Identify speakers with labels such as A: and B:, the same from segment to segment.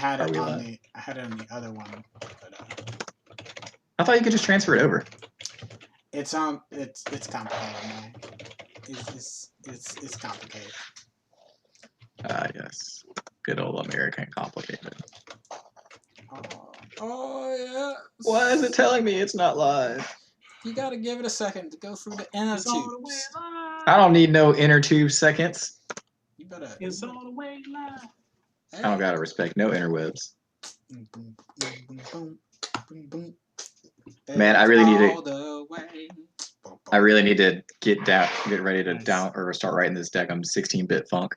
A: had it on the other one. But,
B: I thought you could just transfer it over.
A: it's complicated, man. It's complicated.
B: Yes. Good old American complicated.
A: Oh yeah.
B: Why is it telling me it's not live?
A: You gotta give it a second to go through the inner tubes.
B: I don't need no inner tube seconds.
A: You better.
C: It's all the way live.
B: I don't gotta respect no interwebs. Man, I really need to get ready to down or start writing this deck. I'm 16-bit funk.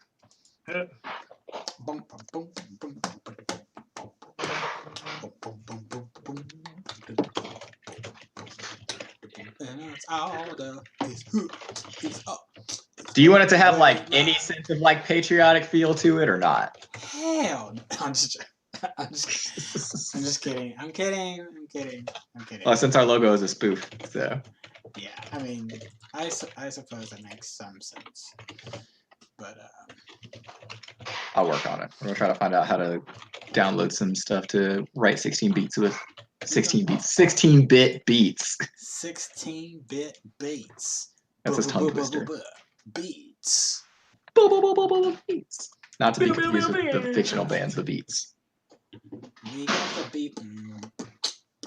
B: Do you want it to have like any sense of like patriotic feel to it or not?
A: Hell, I'm just kidding. I'm kidding.
B: Well, since our logo is a spoof, so.
A: Yeah, I mean, I suppose that makes some sense. But
B: I'll work on it. I'm gonna try to find out how to download some stuff to write 16 beats with. 16-bit beats.
A: 16-bit beats.
B: That's his tongue twister.
A: Beats.
B: Beats. Not to be confused with the fictional bands, the Beats.
A: We got the beat.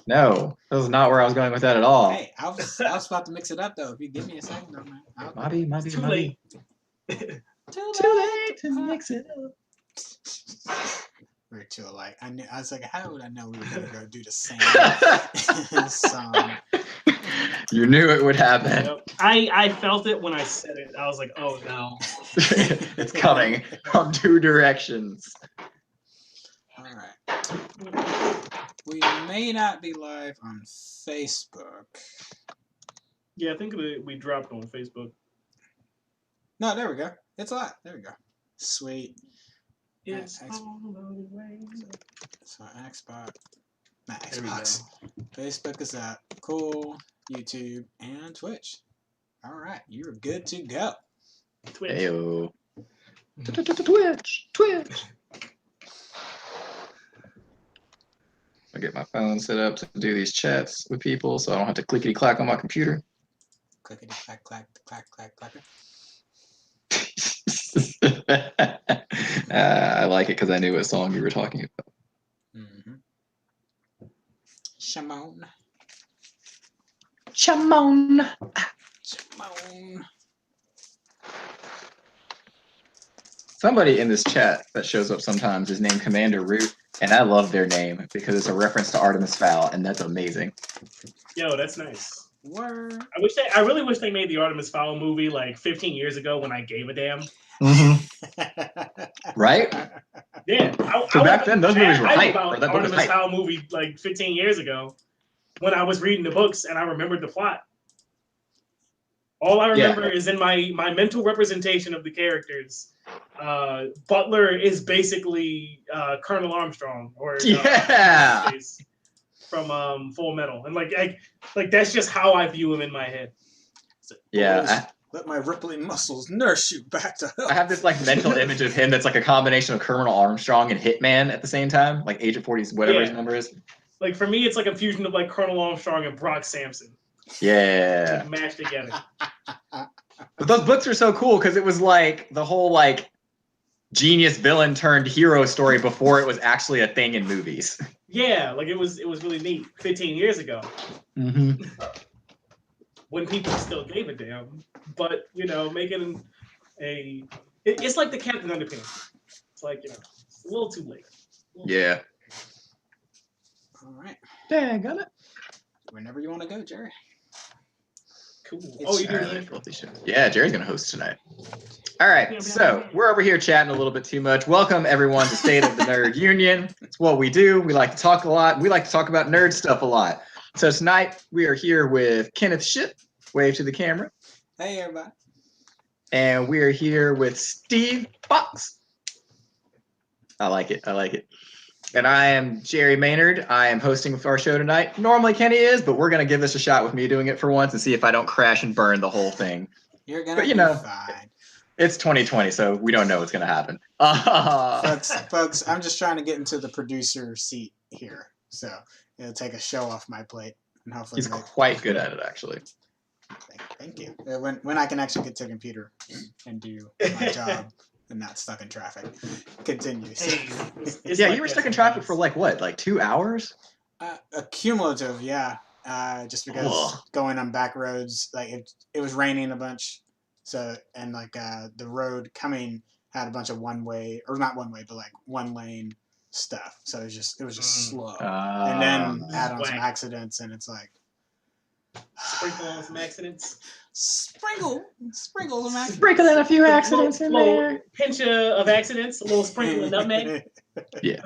B: No, that was not where I was going with that at all.
A: Hey, I was about to mix it up though. If you give me a second, though, man.
B: Might be
C: Too late.
A: Too
B: late to mix it up.
A: We're too alike. I was like, how would I know we were gonna go do the same song?
B: You knew it would happen.
C: Yep. I felt it when I said it. I was like, oh no.
B: It's coming from two directions.
A: All right. We may not be live on Facebook.
C: Yeah, I think we dropped on Facebook.
A: No, there we go. It's live. There we go. Sweet.
C: It's
A: Xbox. So Xbox. Not Xbox. Facebook is up. Cool. YouTube and Twitch. All right, you're good to go.
C: Twitch.
B: Heyo. Twitch. I get my phone set up to do these chats with people, so I don't have to clickety clack on my computer.
A: Clickety clack clack clack clack clacker.
B: I like it because I knew what song you were talking about.
A: Mm-hmm. Shamon.
B: Somebody in this chat that shows up sometimes is named Commander Root, and I love their name because it's a reference to Artemis Fowl, and that's amazing.
C: Yo, that's nice.
A: Word.
C: I really wish they made the Artemis Fowl movie like 15 years ago when I gave a damn.
B: Mm-hmm. Right?
C: Yeah.
B: So back then, those movies were hype.
C: Or that Artemis Fowl movie like 15 years ago when I was reading the books and I remembered the plot. All I remember is in my mental representation of the characters. Butler is basically Colonel Armstrong, or from Full Metal, and like that's just how I view him in my head.
A: So, let my rippling muscles nurse you back to health.
B: I have this like mental image of him that's like a combination of Colonel Armstrong and Hitman at the same time, like Agent 40's whatever his number is.
C: Like for me, it's like a fusion of like Colonel Armstrong and Brock Sampson.
B: Yeah.
C: Like, mashed together.
B: But those books are so cool because it was like the whole like genius villain turned hero story before it was actually a thing in movies.
C: Yeah, like it was really neat 15 years ago.
B: Mm-hmm.
C: When people still gave a damn. But, making it's like the Captain Underpants. It's like, it's a little too late.
B: Yeah.
A: All right.
B: Yeah, got it.
A: Whenever you want to go, Jerry.
C: Cool.
A: You
C: do
B: Yeah, Jerry's going to host tonight. All right, so we're over here chatting a little bit too much. Welcome, everyone, to State of the Nerd Union. It's what we do. We like to talk a lot. We like to talk about nerd stuff a lot. So tonight, we are here with Kenneth Ship. Wave to the camera.
A: Hey, everybody.
B: And we are here with Steve Fox. I like it. And I am Jerry Maynard. I am hosting our show tonight. Normally Kenny is, but we're going to give this a shot with me doing it for once and see if I don't crash and burn the whole thing.
A: You're going to be fine.
B: It's 2020, so we don't know what's gonna happen.
A: Folks, I'm just trying to get into the producer seat here, so it'll take a show off my plate, and hopefully
B: He's quite good at it, actually.
A: Thank you. When I can actually get to a computer and do my job and not stuck in traffic. Continues.
B: Yeah, you were stuck in traffic for like what, like 2 hours?
A: A cumulative, yeah. Just because going on back roads, like it was raining a bunch, so and like the road coming had a bunch of one way, or not one way, but like one lane stuff. So it was just slow, and then add on some accidents, and it's like
C: sprinkle on some accidents.
A: Sprinkle some accidents.
B: Sprinkle in a few accidents in there.
C: Pinch of accidents, a little sprinkle of nutmeg.
B: Yeah.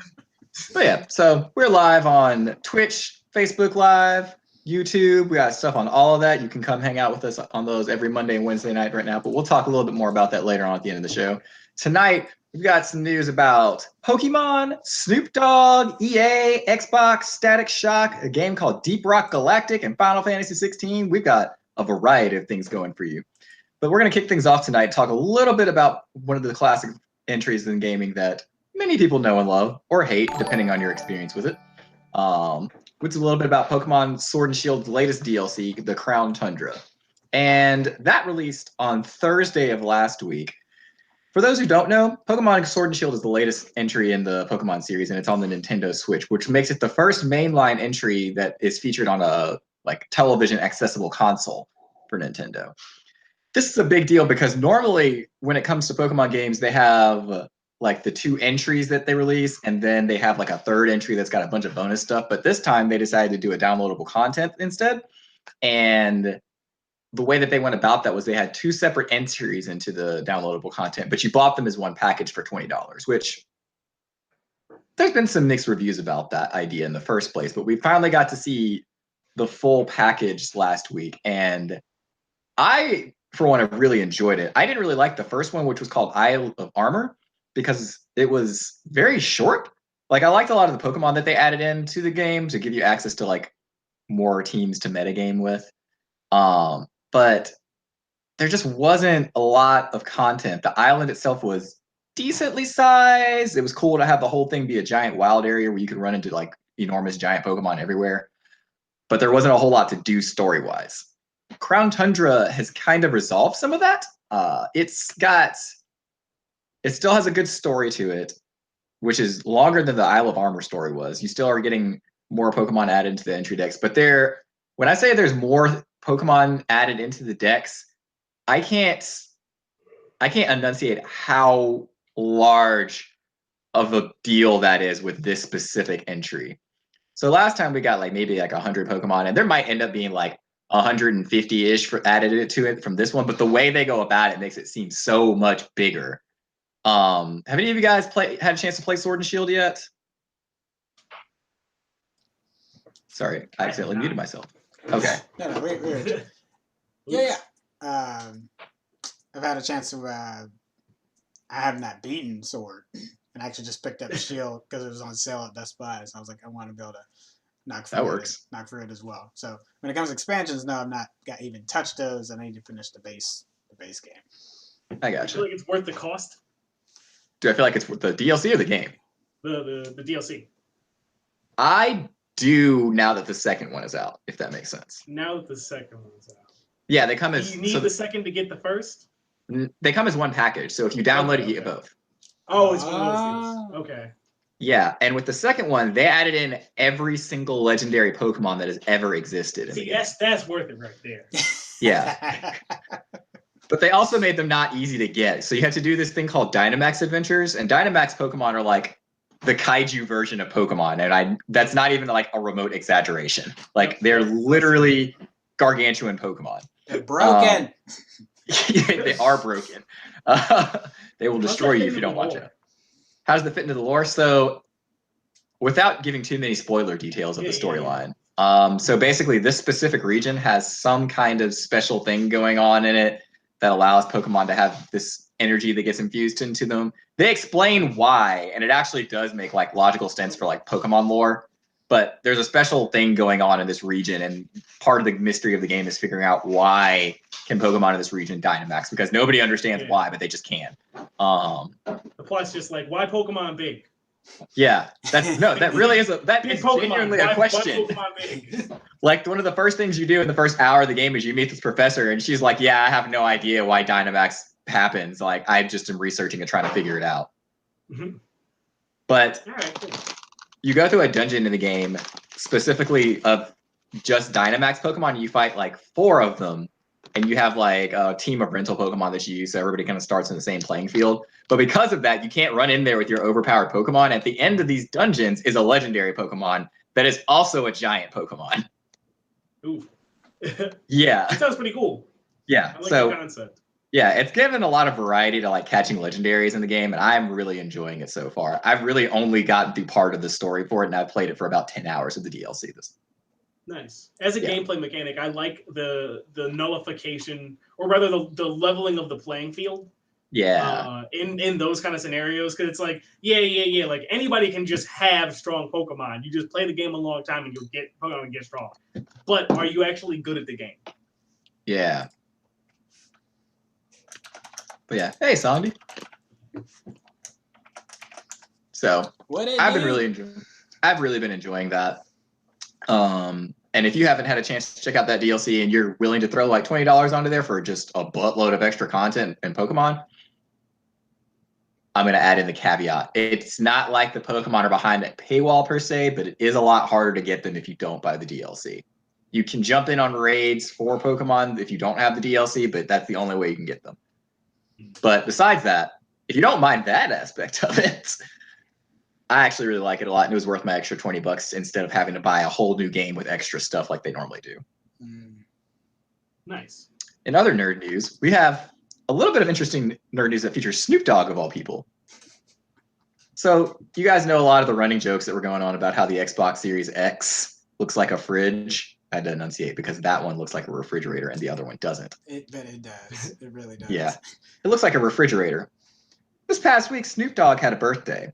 B: But yeah, so we're live on Twitch, Facebook Live, YouTube. We got stuff on all of that. You can come hang out with us on those every Monday and Wednesday night right now, but we'll talk a little bit more about that later on at the end of the show. Tonight, we've got some news about Pokemon, Snoop Dogg, EA, Xbox, Static Shock, a game called Deep Rock Galactic, and Final Fantasy 16. We've got a variety of things going for you. But we're going to kick things off tonight, talk a little bit about one of the classic entries in gaming that many people know and love, or hate, depending on your experience with it. Which is a little bit about Pokemon Sword and Shield's latest DLC, the Crown Tundra. And that released on Thursday of last week. For those who don't know, Pokemon Sword and Shield is the latest entry in the Pokemon series, and it's on the Nintendo Switch, which makes it the first mainline entry that is featured on a television accessible console for Nintendo. This is a big deal because normally when it comes to Pokemon games, they have like the 2 entries that they release, and then they have like a 3rd entry that's got a bunch of bonus stuff. But this time they decided to do a downloadable content instead. And the way that they went about that was they had 2 separate entries into the downloadable content, but you bought them as one package for $20, which there's been some mixed reviews about that idea in the first place, but we finally got to see the full package last week. And I, for one, have really enjoyed it. I didn't really like the first one, which was called Isle of Armor, because it was very short. Like, I liked a lot of the Pokemon that they added into the game to give you access to like more teams to metagame with. But there just wasn't a lot of content. The island itself was decently sized. It was cool to have the whole thing be a giant wild area where you could run into like enormous giant Pokemon everywhere. But there wasn't a whole lot to do story-wise. Crown Tundra has kind of resolved some of that. It still has a good story to it, which is longer than the Isle of Armor story was. You still are getting more Pokemon added into the entry decks, but when I say there's more Pokemon added into the decks, I can't enunciate how large of a deal that is with this specific entry. So last time we got maybe 100 Pokemon, and there might end up being 150-ish added to it from this one, but the way they go about it makes it seem so much bigger. Have any of you guys had a chance to play Sword and Shield yet? Sorry, I accidentally muted myself. Okay.
A: No, we're yeah. I've had a chance to. I have not beaten Sword, and I actually just picked up Shield because it was on sale at Best Buy. So I was like, I want to be able to knock through it as well. So when it comes to expansions, no, I've not even touched those. I need to finish the base game.
B: I got you.
C: I feel like it's worth the cost.
B: Do I feel like it's the DLC or the game?
C: The DLC.
B: I do now that the second one is out, if that makes sense.
C: Now that the second one's out.
B: Yeah, they come as.
C: Do you need the second to get the first?
B: They come as one package, so if you download it, you get both.
C: Oh, it's one of those things. Okay.
B: Yeah, and with the second one, they added in every single legendary Pokemon that has ever existed.
C: See, that's worth it right there.
B: Yeah. But they also made them not easy to get. So you have to do this thing called Dynamax Adventures, and Dynamax Pokemon are like the kaiju version of Pokemon, and that's not even a remote exaggeration. They're literally gargantuan Pokemon.
A: They're broken.
B: They are broken. They will destroy you if you don't watch it. How does it fit into the lore? So, without giving too many spoiler details of the storyline, so basically this specific region has some kind of special thing going on in it that allows Pokemon to have this energy that gets infused into them. They explain why, and it actually does make logical sense for Pokemon lore. But there's a special thing going on in this region, and part of the mystery of the game is figuring out why can Pokemon in this region Dynamax, because nobody understands why, but they just can.
C: The plot's just like, why Pokemon big?
B: Yeah, that really is genuinely a question.
C: Why Pokemon big?
B: Like, one of the first things you do in the first hour of the game is you meet this professor, and she's like, yeah, I have no idea why Dynamax happens. Like, I just am researching and trying to figure it out.
C: Mm-hmm.
B: But
C: right, cool.
B: You go through a dungeon in the game, specifically of just Dynamax Pokemon. You fight like 4 of them, and you have like a team of rental Pokemon that you use, so everybody kind of starts in the same playing field. But because of that, you can't run in there with your overpowered Pokemon. At the end of these dungeons is a legendary Pokemon that is also a giant Pokemon.
C: Ooh.
B: Yeah.
C: That sounds pretty cool.
B: Yeah.
C: I like the concept.
B: Yeah, it's given a lot of variety to like catching legendaries in the game, and I'm really enjoying it so far. I've really only gotten through part of the story for it, and I've played it for about 10 hours of the DLC.
C: Nice. As a gameplay mechanic, I like the nullification, or rather the leveling of the playing field.
B: Yeah.
C: In those kind of scenarios, because it's like, yeah. Like, anybody can just have strong Pokemon. You just play the game a long time, and you'll get Pokemon and get strong. But are you actually good at the game?
B: Yeah. But yeah, hey Sandy. So I've really been enjoying that. And if you haven't had a chance to check out that DLC and you're willing to throw like $20 onto there for just a buttload of extra content and Pokemon, I'm gonna add in the caveat. It's not like the Pokemon are behind a paywall per se, but it is a lot harder to get them if you don't buy the DLC. You can jump in on raids for Pokemon if you don't have the DLC, but that's the only way you can get them. But besides that, if you don't mind that aspect of it, I actually really like it a lot, and it was worth my extra $20 instead of having to buy a whole new game with extra stuff like they normally do.
C: Nice.
B: In other nerd news, we have a little bit of interesting nerd news that features Snoop Dogg of all people. So you guys know a lot of the running jokes that were going on about how the Xbox Series X looks like a fridge. I had to enunciate because that one looks like a refrigerator and the other one doesn't.
A: But it does. It really does.
B: Yeah. It looks like a refrigerator. This past week, Snoop Dogg had a birthday.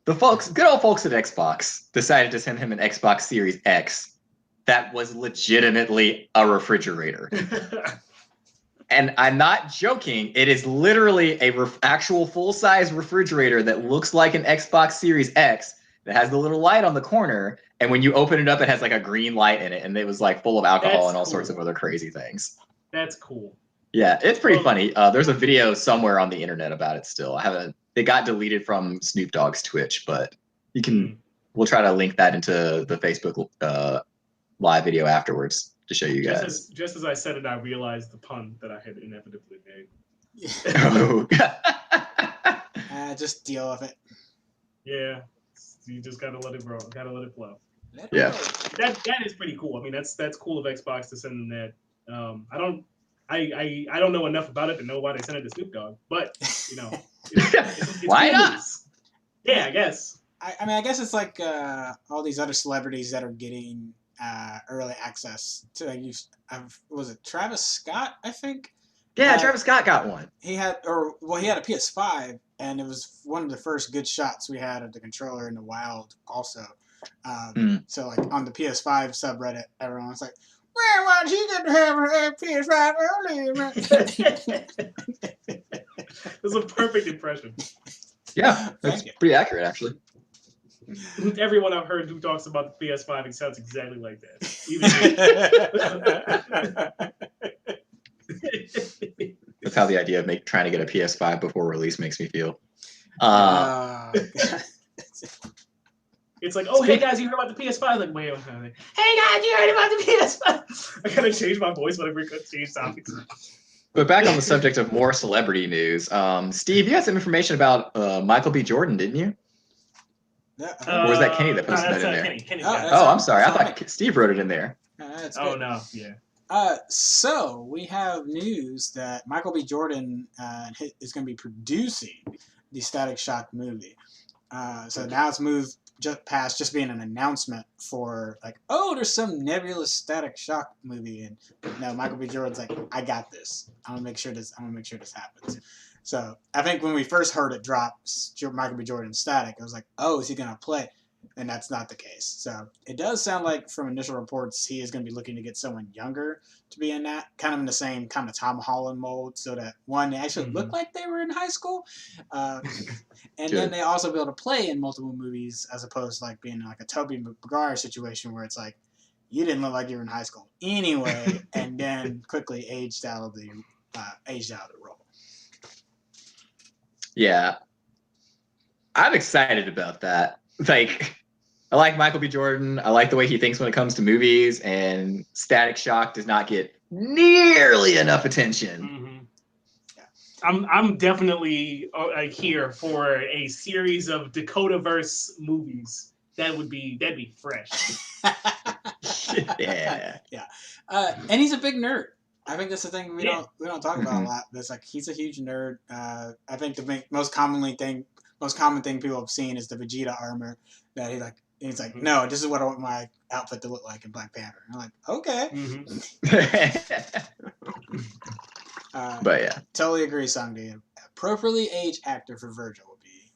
B: The good old folks at Xbox decided to send him an Xbox Series X that was legitimately a refrigerator. And I'm not joking. It is literally a actual full-size refrigerator that looks like an Xbox Series X that has the little light on the corner. And when you open it up, it has like a green light in it. And it was like full of alcohol and all sorts of other crazy things.
C: That's cool.
B: Yeah, it's pretty funny. There's a video somewhere on the internet about it still. It got deleted from Snoop Dogg's Twitch, but you can. We'll try to link that into the Facebook live video afterwards to show you guys.
C: Just as I said it, I realized the pun that I had inevitably made.
A: Just deal with it.
C: Yeah, you just gotta let it grow. Gotta let it flow.
B: Yeah,
C: that is pretty cool. I mean, that's cool of Xbox to send that. I don't know enough about it to know why they sent it to Snoop Dogg, but you know, it's
B: why
C: cool
B: not?
C: News. Yeah, I guess.
A: I mean, I guess it's like all these other celebrities that are getting early access to. Like, was it Travis Scott? I think.
B: Yeah, Travis Scott got one.
A: He had a PS5, and it was one of the first good shots we had of the controller in the wild. Also, so like on the PS5 subreddit, everyone's like, "Well, why did he get to have a PS5 early?"
C: It was a perfect impression.
B: Yeah, that's pretty accurate, actually.
C: Everyone I've heard who talks about the PS5, it sounds exactly like that.
B: That's how the idea of trying to get a PS5 before release makes me feel.
C: It's like, oh, hey guys, you heard about the PS5? Like, wait. Hey guys, you heard about the PS5? I gotta change my voice whenever we could change topics.
B: But back on the subject of more celebrity news, Steve, you had some information about Michael B. Jordan, didn't you? Or was that Kenny that posted that in there?
C: Kenny.
B: I'm sorry. I thought Steve wrote it in there.
C: No, yeah.
A: So we have news that Michael B. Jordan is going to be producing the Static Shock movie. So now it's moved past just being an announcement for like, oh, there's some nebulous Static Shock movie, and no, Michael B. Jordan's like, I got this. I'm gonna make sure this happens. So I think when we first heard it drop, Michael B. Jordan Static, I was like, oh, is he gonna play? and that's not the case. So it does sound like from initial reports he is going to be looking to get someone younger to be in that, kind of in the same kind of Tom Holland mold, so that one, they actually look like they were in high school, and then they also be able to play in multiple movies as opposed to like being like a Tobey Maguire situation where it's like you didn't look like you were in high school anyway, and then quickly aged out of the role.
B: Yeah, I'm excited about that. Like, I like Michael B. Jordan. I like the way he thinks when it comes to movies, and Static Shock does not get nearly enough attention.
C: Mm-hmm. Yeah. I'm definitely here for a series of Dakota-verse movies. That'd be fresh.
B: Yeah.
A: Yeah. And he's a big nerd. I think that's the thing we don't talk about a lot. That's like he's a huge nerd. I think the most common thing people have seen is the Vegeta armor that he's like, no, this is what I want my outfit to look like in Black Panther. And I'm like, okay.
B: But yeah,
A: totally agree, Sangdi. Appropriately aged actor for Virgil would be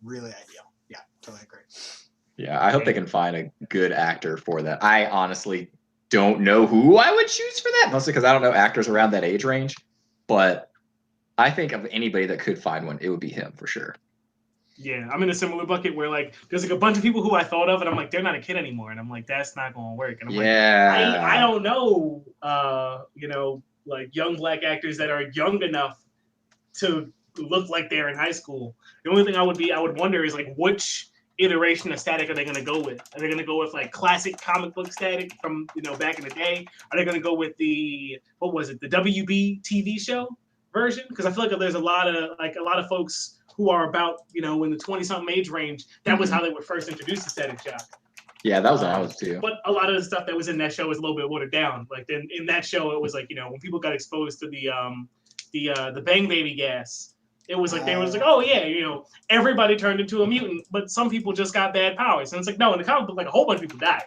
A: really ideal. Yeah, totally agree.
B: Yeah, I hope they can find a good actor for that. I honestly don't know who I would choose for that, mostly because I don't know actors around that age range. But I think of anybody that could find one, it would be him for sure.
C: Yeah, I'm in a similar bucket where like there's like a bunch of people who I thought of, and I'm like, they're not a kid anymore, and I'm like, that's not going to work. And I'm like, I don't know, like young Black actors that are young enough to look like they're in high school. The only thing I would wonder is like which iteration of Static are they going to go with? Are they going to go with like classic comic book Static from back in the day? Are they going to go with the WB TV show version? Because I feel like there's a lot of folks who are about in the 20-something age range. That was how they were first introduced to Static Shock.
B: Yeah, that was what I was too.
C: But a lot of the stuff that was in that show was a little bit watered down. Like then in that show, it was like when people got exposed to the Bang Baby gas. It was like they was like, oh yeah, everybody turned into a mutant, but some people just got bad powers. And it's like, no, in the comic book, like a whole bunch of people died.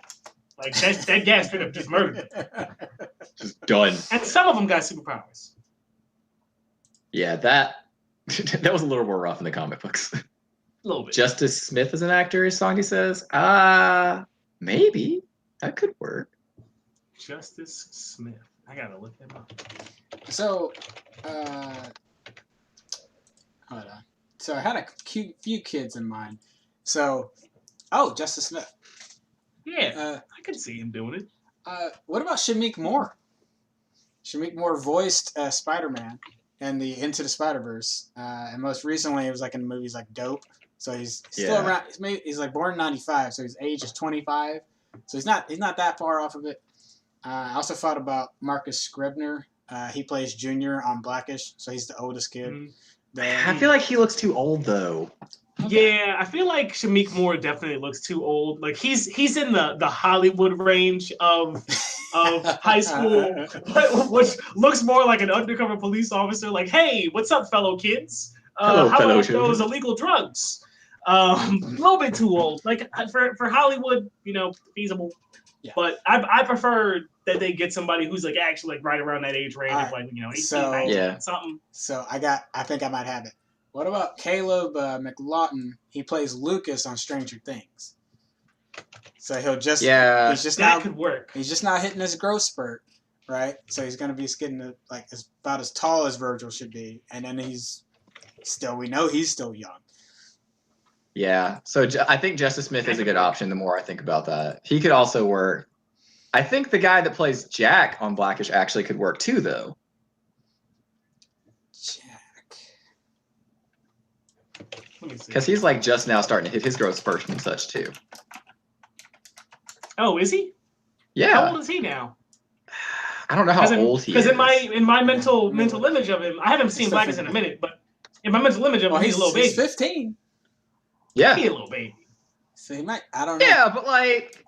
C: Like that gas straight up just murdered them.
B: Just done.
C: And some of them got superpowers.
B: Yeah, that was a little more rough in the comic books.
C: A little bit.
B: Justice Smith as an actor, Songy says. Maybe. That could work.
C: Justice Smith. I gotta look him up.
A: So, hold on. So I had a few kids in mind. So, Justice Smith.
C: Yeah, I could see him doing it.
A: What about Shameik Moore? Shameik Moore voiced Spider-Man in the Into the Spider-Verse, and most recently it was like in movies like Dope. So he's still around. He's like born in '95, so his age is 25. So he's not that far off of it. I also thought about Marcus Scribner. He plays Junior on Blackish, so he's the oldest kid.
B: I feel like he looks too old though.
C: Okay. Yeah, I feel like Shameik Moore definitely looks too old. Like he's in the Hollywood range of high school, which looks more like an undercover police officer. Like, hey, what's up, fellow kids?
B: Hello,
C: how
B: fellow
C: about
B: children.
C: those illegal drugs? A little bit too old. Like for Hollywood, feasible. Yeah. But I prefer that they get somebody who's like actually like right around that age range, of like 18, 19, something.
A: So I think I might have it. What about Caleb McLaughlin? He plays Lucas on Stranger Things. So he's just
C: that
A: now
C: could work.
A: He's just not hitting his growth spurt, right? So he's gonna be getting like about as tall as Virgil should be, and then we know he's still young.
B: Yeah, so I think Justice Smith is a good option. The more I think about that, he could also work. I think the guy that plays Jack on Blackish actually could work too, though.
A: Jack.
C: Let me see.
B: Because he's like just now starting to hit his growth spurt and such too.
C: Oh, is he?
B: Yeah.
C: How old is he now?
B: I don't know how old he is.
C: Because in my mental image of him, I haven't seen Blackish in a minute, but in my mental image of him, he's a little baby.
A: He's 15.
B: Yeah.
C: He's a little baby.
A: So he might, I don't know.
B: Yeah, but like,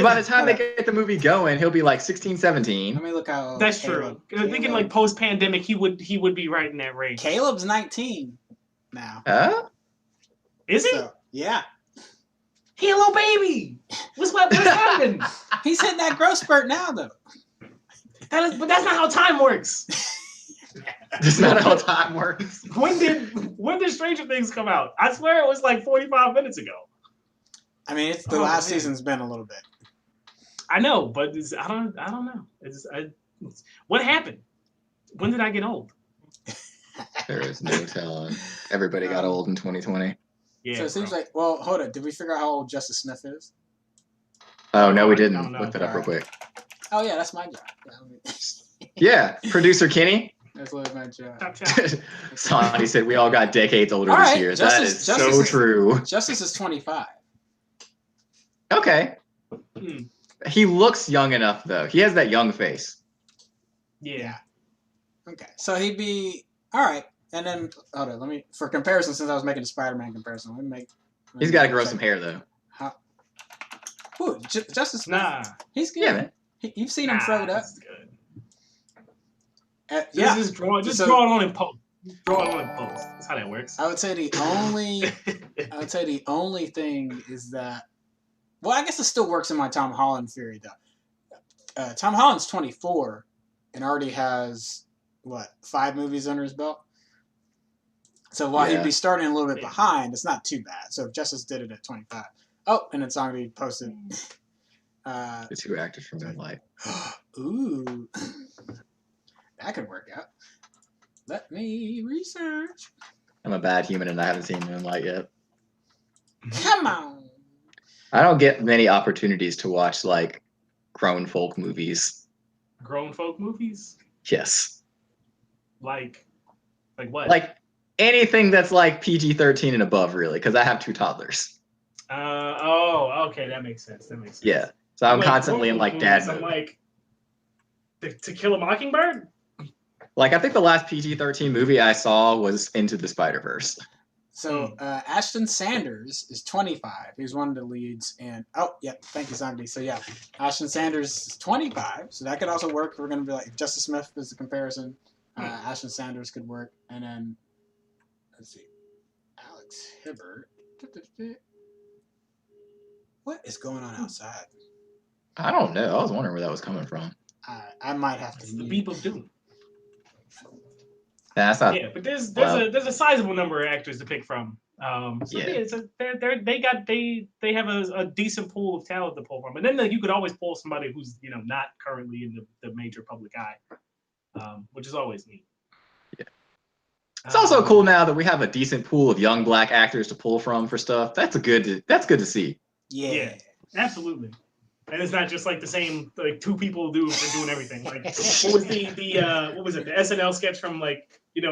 B: by the time they get the movie going, he'll be like 16, 17.
A: Let me look how.
C: That's true. I'm thinking like post-pandemic, he would be right in that range.
A: Caleb's 19 now.
C: Is he?
A: So, yeah.
C: He a little baby. What's happening?
A: He's hitting that growth spurt now, though.
C: But that's not how time works.
B: That's not how time works.
C: When did Stranger Things come out? I swear it was like 45 minutes ago.
A: I mean, it's the last season's been a little bit.
C: I know, but I don't know. What happened? When did I get old?
B: There is no telling. Everybody got old in 2020.
A: Yeah. So it seems like. Well, hold on. Did we figure out how old Justice Smith is?
B: Oh no, we didn't. Look that up real quick.
A: Oh yeah, that's my job.
B: Yeah, producer Kenny.
A: That's what my job.
B: Sonny said we all got decades older this year. That is so true.
A: Justice is 25.
B: Okay. He looks young enough though. He has that young face.
C: Yeah.
A: Okay, so he'd be all right. And then hold on, let me for comparison. Since I was making a Spider-Man comparison, let me make.
B: He's got to grow some hair though.
A: Who? Justice?
C: Nah.
A: He's good.
B: Yeah, man.
A: You've seen him throw it up.
C: Good. Just draw it on in post. Draw it on in post. That's how that works.
A: I would say the only thing is that. Well, I guess it still works in my Tom Holland theory though. Tom Holland's 24 and already has 5 movies under his belt. So while he'd be starting a little bit behind, it's not too bad. So if Justice did it at 25. Oh, and it's already posted.
B: The 2 actors from Moonlight.
A: Ooh. That could work out. Let me research.
B: I'm a bad human and I haven't seen Moonlight yet.
A: Come on.
B: I don't get many opportunities to watch grown folk movies.
C: Grown folk movies?
B: Yes.
C: Like what?
B: Like anything that's PG-13 and above, really, because I have 2 toddlers.
C: Okay, that makes sense.
B: Yeah. So I'm constantly in dad mode.
C: I'm like, To Kill a Mockingbird?
B: I think the last PG-13 movie I saw was Into the Spider-Verse.
A: So Ashton Sanders is 25. He's one of the leads. And thank you, Sandy. So yeah, Ashton Sanders is 25. So that could also work. We're going to be if Justice Smith is the comparison. Ashton Sanders could work. And then, let's see, Alex Hibbert. What is going on outside?
B: I don't know. I was wondering where that was coming from.
A: I might have to.
C: It's the beep of doom.
B: That's not.
C: Yeah, but there's a sizable number of actors to pick from. They have a decent pool of talent to pull from, and then you could always pull somebody who's not currently in the major public eye, which is always neat.
B: Yeah. It's also cool now that we have a decent pool of young Black actors to pull from for stuff. That's good to see.
C: Yeah, absolutely. And it's not just the same 2 people doing everything. What was the SNL sketch from a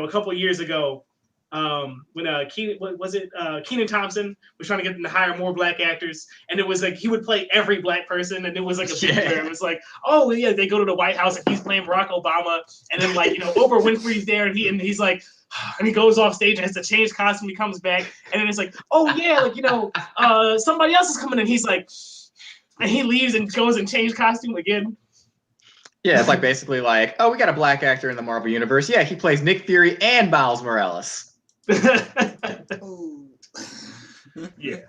C: couple of years ago when Kenan Thompson was trying to get them to hire more Black actors, and it was he would play every Black person, and it was a big where it was oh yeah, they go to the White House and he's playing Barack Obama, and then Oprah Winfrey's there and he's and he goes off stage and has to change costume. He comes back and then it's oh yeah, somebody else is coming in. He's and he leaves and goes and changes costume again.
B: Yeah, it's basically oh, we got a Black actor in the Marvel universe. Yeah, he plays Nick Fury and Miles Morales.
C: Yeah.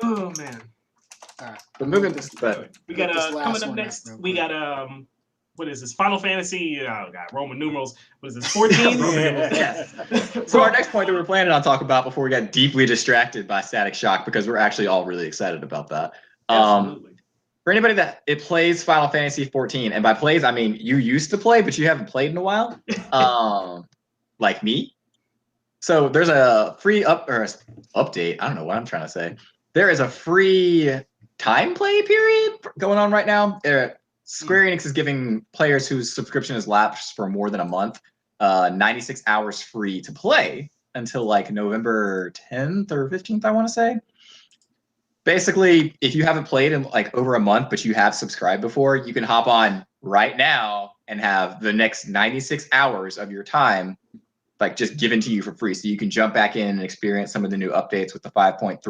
C: Oh man.
A: All right.
B: But moving
C: we got coming up next. We got what is this? Final Fantasy? Oh god, Roman numerals. What is this? 14.
B: Yeah. So our next point that we're planning on talking about before we got deeply distracted by Static Shock, because we're actually all really excited about that.
C: Absolutely.
B: For anybody that plays Final Fantasy 14, and by plays I mean you used to play, but you haven't played in a while, like me. So there's a free update. I don't know what I'm trying to say. There is a free time play period going on right now. Square Enix is giving players whose subscription has lapsed for more than a month 96 hours free to play until November 10th or 15th, I want to say. Basically, if you haven't played in over a month, but you have subscribed before, you can hop on right now and have the next 96 hours of your time just given to you for free. So you can jump back in and experience some of the new updates with the 5.3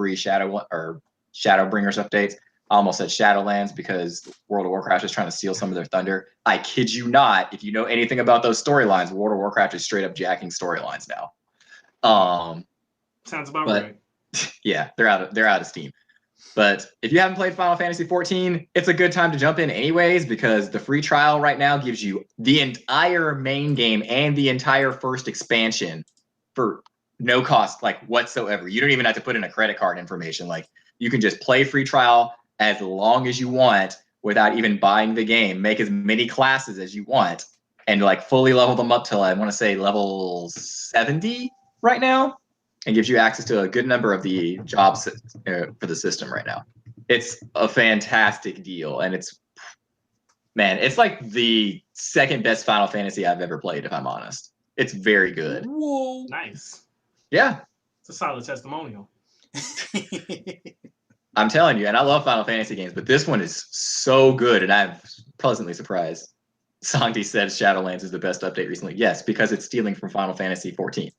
B: Shadowbringers updates. I almost said Shadowlands because World of Warcraft is trying to steal some of their thunder. I kid you not. If you know anything about those storylines, World of Warcraft is straight up jacking storylines now.
C: Sounds about right.
B: Yeah, they're out of steam. But if you haven't played Final Fantasy 14, it's a good time to jump in anyways, because the free trial right now gives you the entire main game and the entire first expansion for no cost like whatsoever. You don't even have to put in a credit card information. Like you can just play free trial as long as you want without even buying the game, make as many classes as you want, and like fully level them up till I want to say level 70 right now, and gives you access to a good number of the jobs for the system right now. It's a fantastic deal, and it's like the second best Final Fantasy I've ever played, if I'm honest. It's very good.
A: Whoa.
C: Nice.
B: Yeah.
C: It's a solid testimonial.
B: I'm telling you, and I love Final Fantasy games, but this one is so good, and I'm pleasantly surprised. Songdi said Shadowlands is the best update recently. Yes, because it's stealing from Final Fantasy 14.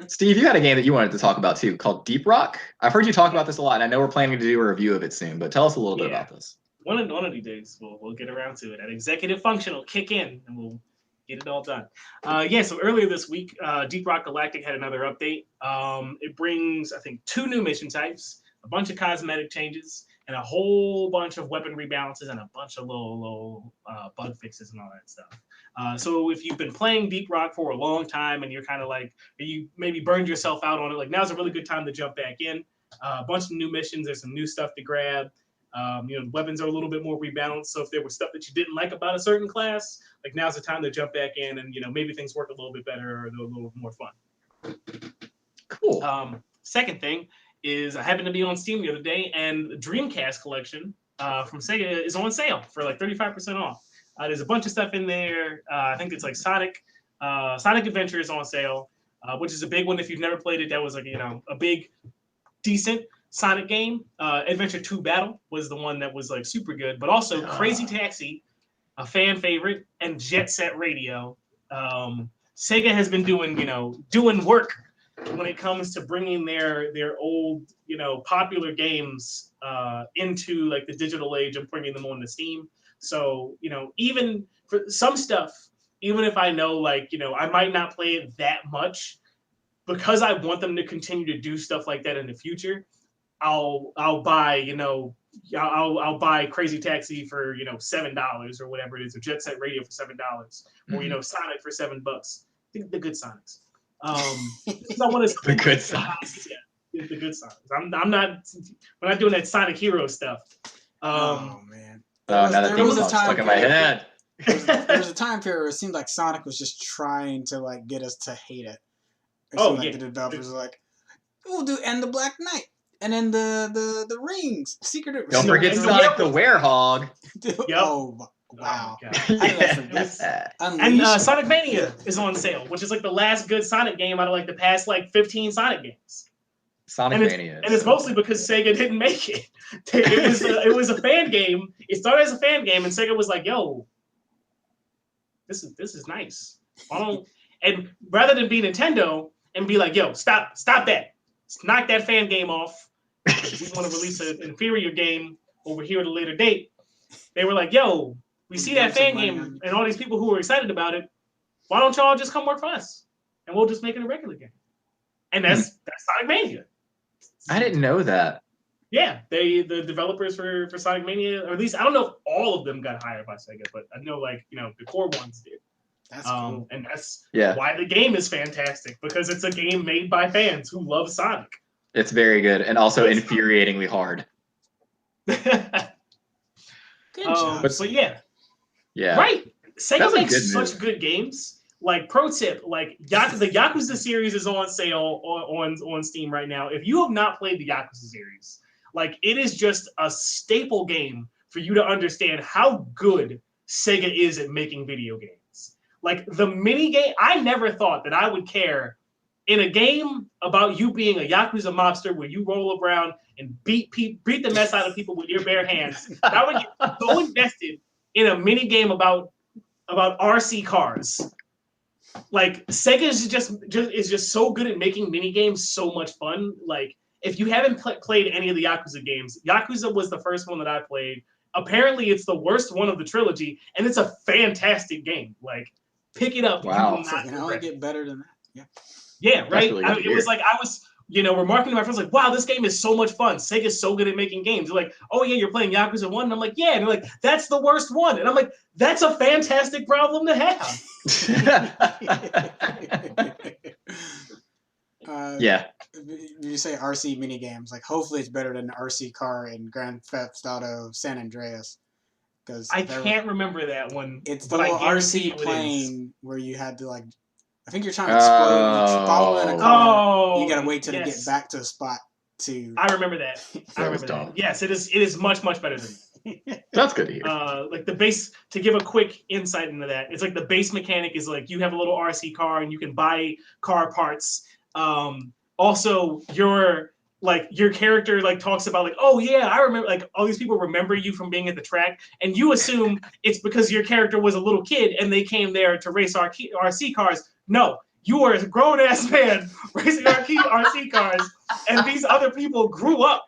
B: Steve, you had a game that you wanted to talk about too, called Deep Rock. I've heard you talk about this a lot, and I know we're planning to do a review of it soon, but tell us a little bit about this.
C: One of these days, we'll get around to it. That executive function will kick in, and we'll get it all done. So earlier this week, Deep Rock Galactic had another update. It brings, I think, 2 new mission types, a bunch of cosmetic changes, and a whole bunch of weapon rebalances and a bunch of little bug fixes and all that stuff. So if you've been playing Deep Rock for a long time and you're kind of like, you maybe burned yourself out on it, like now's a really good time to jump back in. A bunch of new missions, there's some new stuff to grab. Weapons are a little bit more rebalanced. So if there was stuff that you didn't like about a certain class, like now's the time to jump back in and, maybe things work a little bit better or they're a little more fun.
B: Cool.
C: Second thing is I happened to be on Steam the other day and the Dreamcast collection from Sega is on sale for like 35% off. There's a bunch of stuff in there. I think it's like Sonic Adventure is on sale, which is a big one. If you've never played it, that was like, a big, decent Sonic game. Adventure 2 Battle was the one that was like super good, but also Crazy Taxi, a fan favorite, and Jet Set Radio. Sega has been doing work when it comes to bringing their old, popular games into like the digital age and bringing them onto Steam. So, even for some stuff, even if I know like, I might not play it that much, because I want them to continue to do stuff like that in the future, I'll buy, I'll buy Crazy Taxi for, $7 or whatever it is, or Jet Set Radio for $7, or, Sonic for $7. The good Sonics. I want to
B: the good Sonics.
C: Yeah, the good Sonics. We're not doing that Sonic Hero stuff.
A: Oh man.
B: There was a time stuck in my head.
A: There was a time period where it seemed like Sonic was just trying to like get us to hate it. The developers were like, "We'll do and the Black Knight, and then the rings, Secret."
B: Don't forget Sonic the Werehog.
A: Yep. Oh wow!
C: And Sonic Mania is on sale, which is like the last good Sonic game out of like the past like 15 Sonic games.
B: Sonic Mania,
C: and it's mostly because Sega didn't make it. It was a fan game. It started as a fan game, and Sega was like, "Yo, this is nice." And rather than be Nintendo and be like, "Yo, stop that, knock that fan game off. We want to release an inferior game over here at a later date." They were like, "Yo, we see that fan game and all these people who are excited about it. Why don't y'all just come work for us, and we'll just make it a regular game?" And that's Sonic Mania.
B: I didn't know that.
C: Yeah, the developers for Sonic Mania, or at least I don't know if all of them got hired by Sega, but I know the core ones did.
A: That's cool.
C: And that's why the game is fantastic, because it's a game made by fans who love Sonic.
B: It's very good and also infuriatingly hard.
A: Good job.
C: But yeah, right. Sega makes such good games. Like, pro tip, like the Yakuza series is on sale on Steam right now. If you have not played the Yakuza series, like, it is just a staple game for you to understand how good Sega is at making video games. Like, the mini game, I never thought that I would care in a game about you being a Yakuza mobster where you roll around and beat the mess out of people with your bare hands. That I would get so invested in a mini game about RC cars. Like, Sega is just so good at making mini games so much fun. Like, if you haven't played any of the Yakuza games, Yakuza was the first one that I played. Apparently, it's the worst one of the trilogy, and it's a fantastic game. Like, pick it up.
B: Wow.
A: It can only get better than that. Yeah.
C: Yeah, right.
B: Really
C: it was like I was remarking to my friends like, wow, this game is so much fun. Sega's so good at making games. They're like, oh yeah, you're playing Yakuza 1? And I'm like, yeah. And they're like, that's the worst one. And I'm like, that's a fantastic problem to have.
B: Yeah.
A: You say RC minigames. Like, hopefully it's better than the RC car in Grand Theft Auto San Andreas. Because
C: I can't remember that one.
A: It's the little RC
C: it
A: plane where you had to, like, I think you're trying to explode. You follow in a car. You gotta wait till to get back to the spot to.
C: I remember that. I remember that. Yes, it is. It is much better than.
B: That's good to hear.
C: Like the base, to give a quick insight into that, it's like the base mechanic is like you have a little RC car and you can buy car parts. Also, your character like talks about like, oh yeah, I remember, like all these people remember you from being at the track, and you assume it's because your character was a little kid and they came there to race RC cars. No, you are a grown ass man racing RC cars, and these other people grew up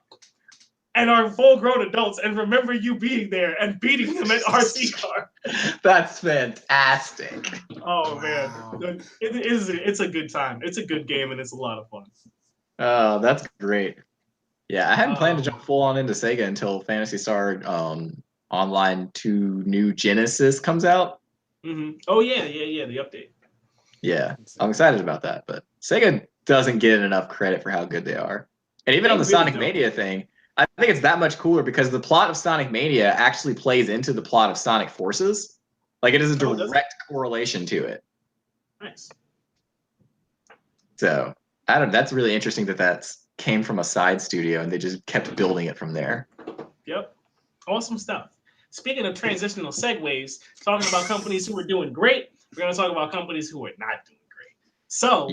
C: and are full grown adults and remember you being there and beating them at RC car.
B: That's fantastic.
C: Oh man, it's a good time. It's a good game and it's a lot of fun.
B: Oh, that's great. Yeah, I hadn't planned to jump full on into Sega until Phantasy Star Online 2 New Genesis comes out.
C: Mm-hmm. Oh yeah, the update.
B: Yeah, I'm excited about that. But Sega doesn't get enough credit for how good they are. And even on the Sonic Mania thing, I think it's that much cooler because the plot of Sonic Mania actually plays into the plot of Sonic Forces. Like, it is a direct correlation to it.
C: Nice.
B: So, that's really interesting that came from a side studio and they just kept building it from there.
C: Yep. Awesome stuff. Speaking of transitional segues, talking about companies who are doing great, we're going to talk about companies who are not doing great. So,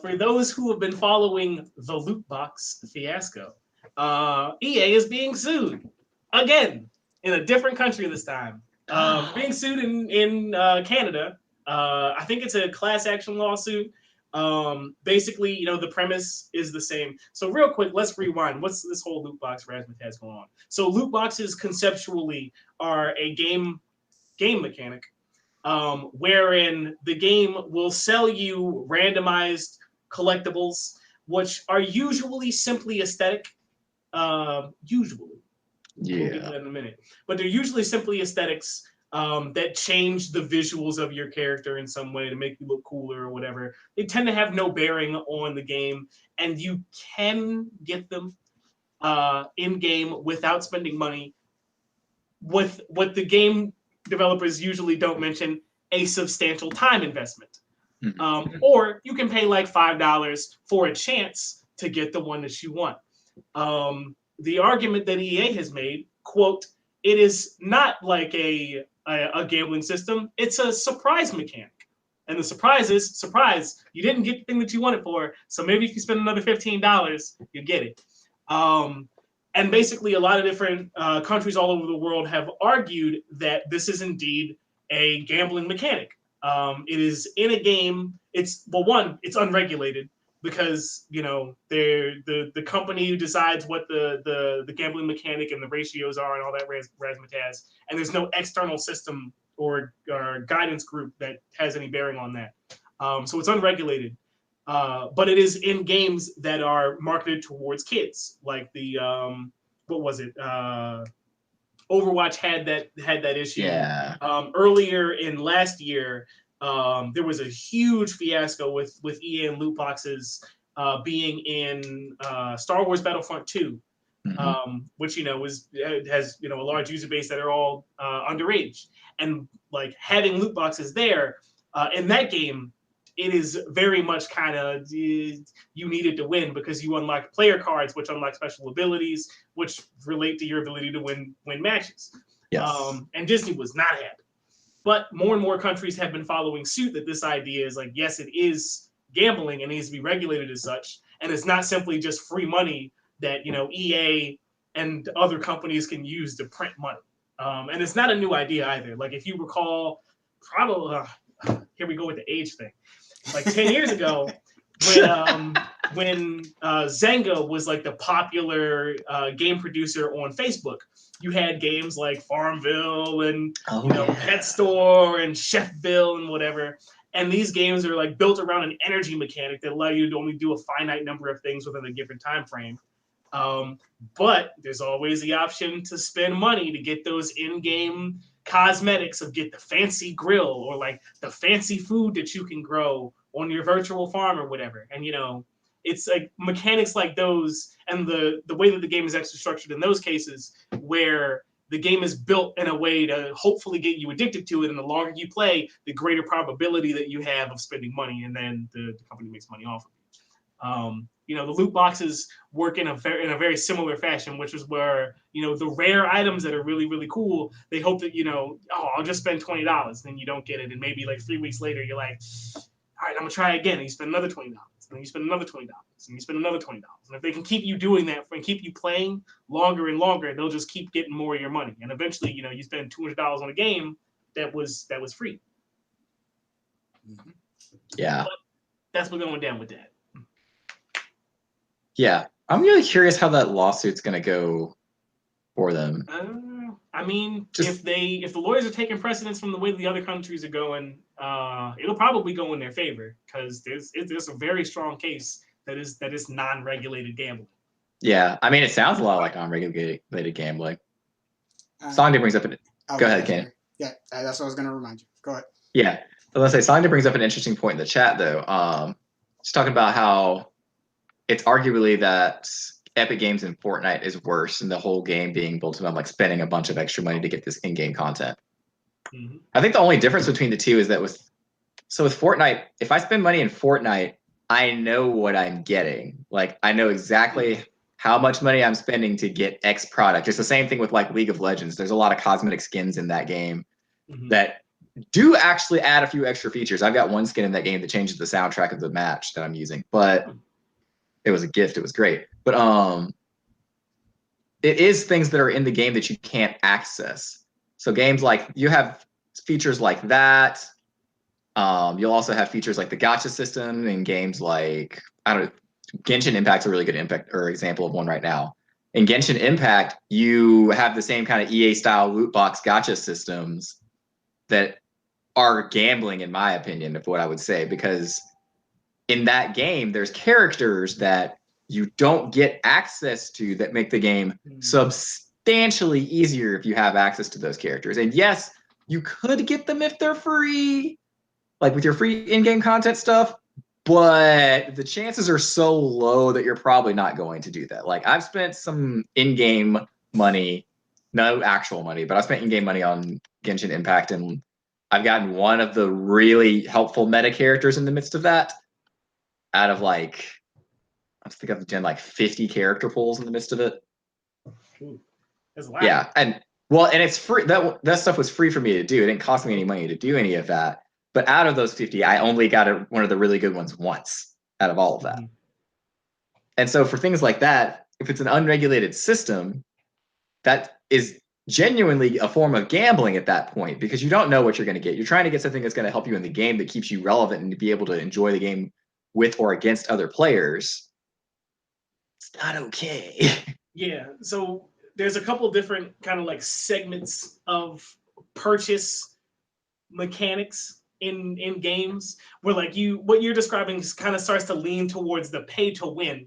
C: for those who have been following the loot box fiasco, EA is being sued again in a different country this time. Being sued in Canada. I think it's a class action lawsuit. Basically, the premise is the same. So real quick, let's rewind. What's this whole loot box razzmatazz going on? So loot boxes conceptually are a game mechanic, wherein the game will sell you randomized collectibles, which are usually simply aesthetic. Usually.
B: Yeah.
C: We'll get to that in a minute. But they're usually simply aesthetics that change the visuals of your character in some way to make you look cooler or whatever. They tend to have no bearing on the game, and you can get them in-game without spending money. With what the game developers usually don't mention, a substantial time investment. Or you can pay like $5 for a chance to get the one that you want. The argument that EA has made, quote, it is not like a gambling system. It's a surprise mechanic. And the surprise is, surprise, you didn't get the thing that you wanted for, so maybe if you spend another $15, you get it. And basically a lot of different countries all over the world have argued that this is indeed a gambling mechanic. It is in a game. It's unregulated, because the company who decides what the gambling mechanic and the ratios are and all that razzmatazz, and there's no external system or guidance group that has any bearing on that. So it's unregulated, but it is in games that are marketed towards kids, like the what was it? Overwatch had that issue.
B: Yeah.
C: Earlier in last year. There was a huge fiasco with Ea and loot boxes being in Star Wars Battlefront 2, which has a large user base that are all underage, and like having loot boxes there in that game, it is very much kind of you needed to win because you unlock player cards, which unlock special abilities, which relate to your ability to win matches.
B: Yes.
C: And Disney was not happy. But more and more countries have been following suit that this idea is like, yes, it is gambling and needs to be regulated as such. And it's not simply just free money that, EA and other companies can use to print money. And it's not a new idea either. Like, if you recall, probably, here we go with the age thing. Like 10 years ago, when Zynga was like the popular game producer on Facebook, you had games like Farmville and Pet Store and Chefville and whatever. And these games are like built around an energy mechanic that allow you to only do a finite number of things within a given time frame. But there's always the option to spend money to get those in-game cosmetics of get the fancy grill or like the fancy food that you can grow on your virtual farm or whatever. And it's like mechanics like those and the way that the game is actually structured in those cases where the game is built in a way to hopefully get you addicted to it. And the longer you play, the greater probability that you have of spending money, and then the company makes money off of it. The loot boxes work in a very similar fashion, which is where, the rare items that are really, really cool, they hope that, I'll just spend $20, then you don't get it. And maybe like 3 weeks later, you're like, all right, I'm gonna try again. And you spend another $20. And then you spend another $20. And you spend another $20. And if they can keep you doing that and keep you playing longer and longer, they'll just keep getting more of your money. And eventually, you spend $200 on a game that was free.
B: Mm-hmm. Yeah.
C: But that's what's going down with that.
B: Yeah. I'm really curious how that lawsuit's gonna go for them.
C: If the lawyers are taking precedence from the way the other countries are going, it'll probably go in their favor because there's a very strong case that is non-regulated gambling.
B: Yeah, it sounds a lot like non-regulated gambling. Sandy brings up go ahead, Kenny.
A: Yeah, that's what I was going to remind you. Go ahead.
B: Yeah, so let's say Sandy brings up an interesting point in the chat though. She's talking about how it's arguably that Epic Games in Fortnite is worse than the whole game being built around like spending a bunch of extra money to get this in-game content. Mm-hmm. I think the only difference between the two is that with Fortnite, if I spend money in Fortnite, I know what I'm getting. Like I know exactly how much money I'm spending to get X product. It's the same thing with like League of Legends. There's a lot of cosmetic skins in that game that do actually add a few extra features. I've got one skin in that game that changes the soundtrack of the match that I'm using, but it was a gift. It was great. But it is things that are in the game that you can't access. So games like you have features like that. You'll also have features like the gacha system in games like Genshin Impact's a really good example of one right now. In Genshin Impact, you have the same kind of EA style loot box gacha systems that are gambling, in my opinion, of what I would say, because in that game, there's characters that you don't get access to that make the game substantially easier if you have access to those characters. And yes, you could get them if they're free, like with your free in-game content stuff, but the chances are so low that you're probably not going to do that. Like I've spent some in-game money, no actual money, but I spent in-game money on Genshin Impact, and I've gotten one of the really helpful meta characters in the midst of that out of like, I think I've done like 50 character pulls in the midst of it.
C: Ooh, that's a lot.
B: Yeah, and it's free. That stuff was free for me to do. It didn't cost me any money to do any of that. But out of those 50, I only got one of the really good ones once out of all of that. And so for things like that, if it's an unregulated system, that is genuinely a form of gambling at that point, because you don't know what you're going to get. You're trying to get something that's going to help you in the game that keeps you relevant and to be able to enjoy the game with or against other players. It's not okay.
C: Yeah. So there's a couple different kind of like segments of purchase mechanics in games where like what you're describing kind of starts to lean towards the pay to win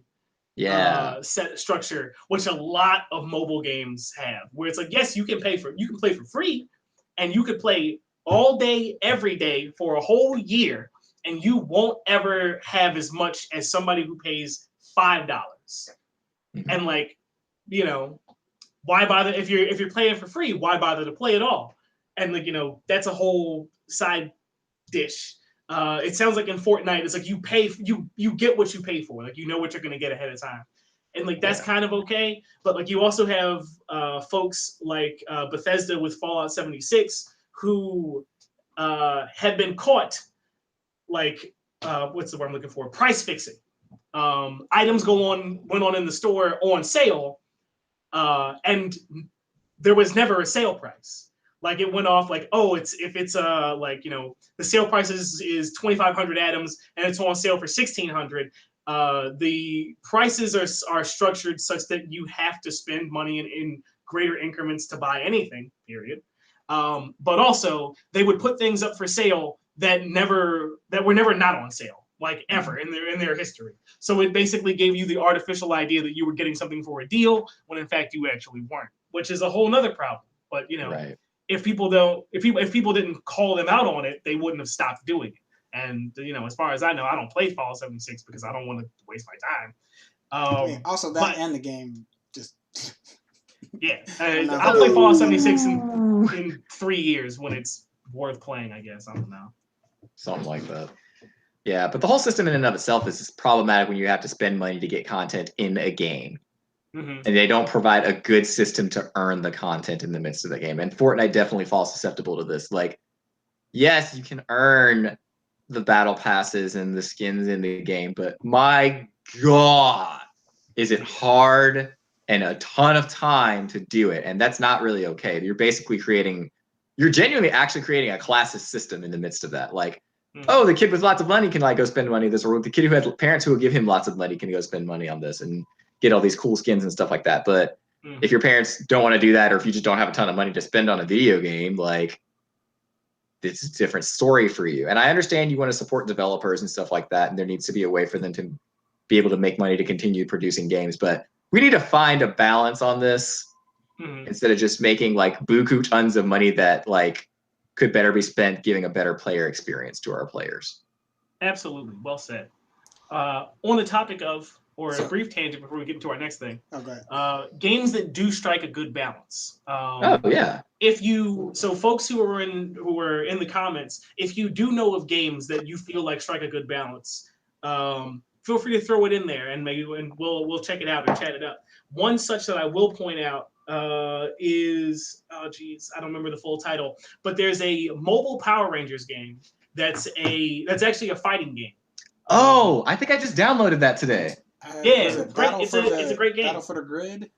C: set structure, which a lot of mobile games have, where it's like, yes, you can play for free, and you could play all day every day for a whole year, and you won't ever have as much as somebody who pays $5. And like, why bother if you're playing for free? Why bother to play at all? And like, that's a whole side dish. It sounds like in Fortnite, it's like you get what you pay for. Like, you know what you're gonna get ahead of time. And like, that's kind of okay. But like, you also have folks like Bethesda with Fallout 76 who had been caught, like, what's the word I'm looking for? Price fixing. Items went on in the store on sale, and there was never a sale price. Like, it went off like, oh, the sale price is 2,500 atoms and it's on sale for 1,600. The prices are structured such that you have to spend money in greater increments to buy anything, period. But also, they would put things up for sale that were never not on sale, like ever in their history. So it basically gave you the artificial idea that you were getting something for a deal when in fact you actually weren't, which is a whole nother problem. But
B: Right.
C: if people didn't call them out on it, they wouldn't have stopped doing it. And as far as I know, I don't play Fallout 76 because I don't want to waste my time.
A: I mean, also that and the game just.
C: Yeah, I'll play Fallout 76 in 3 years when it's worth playing. I guess I don't know.
B: Something like that. Yeah, but the whole system in and of itself is problematic when you have to spend money to get content in a game. And they don't provide a good system to earn the content in the midst of the game. And Fortnite definitely falls susceptible to this. Like, yes, you can earn the battle passes and the skins in the game, but my God, is it hard and a ton of time to do it. And that's not really okay. You're genuinely actually creating a classist system in the midst of that. Like, oh, the kid with lots of money can like go spend money on this, or the kid who had parents who will give him lots of money can go spend money on this and get all these cool skins and stuff like that. But if your parents don't want to do that, or if you just don't have a ton of money to spend on a video game, like, it's a different story for you. And I understand you want to support developers and stuff like that, and there needs to be a way for them to be able to make money to continue producing games. But we need to find a balance on this instead of just making like buku tons of money that like could better be spent giving a better player experience to our players.
C: Absolutely. Well said. On the topic of, or a brief tangent before we get into our next thing.
A: Okay.
C: Games that do strike a good balance.
B: Yeah.
C: So folks who were in the comments, if you do know of games that you feel like strike a good balance, feel free to throw it in there, and we'll check it out and chat it up. One such that I will point out is, I don't remember the full title, but there's a mobile Power Rangers game that's actually a fighting game.
B: I think I just downloaded that today.
C: It's great. It's a great game.
A: Battle for the Grid.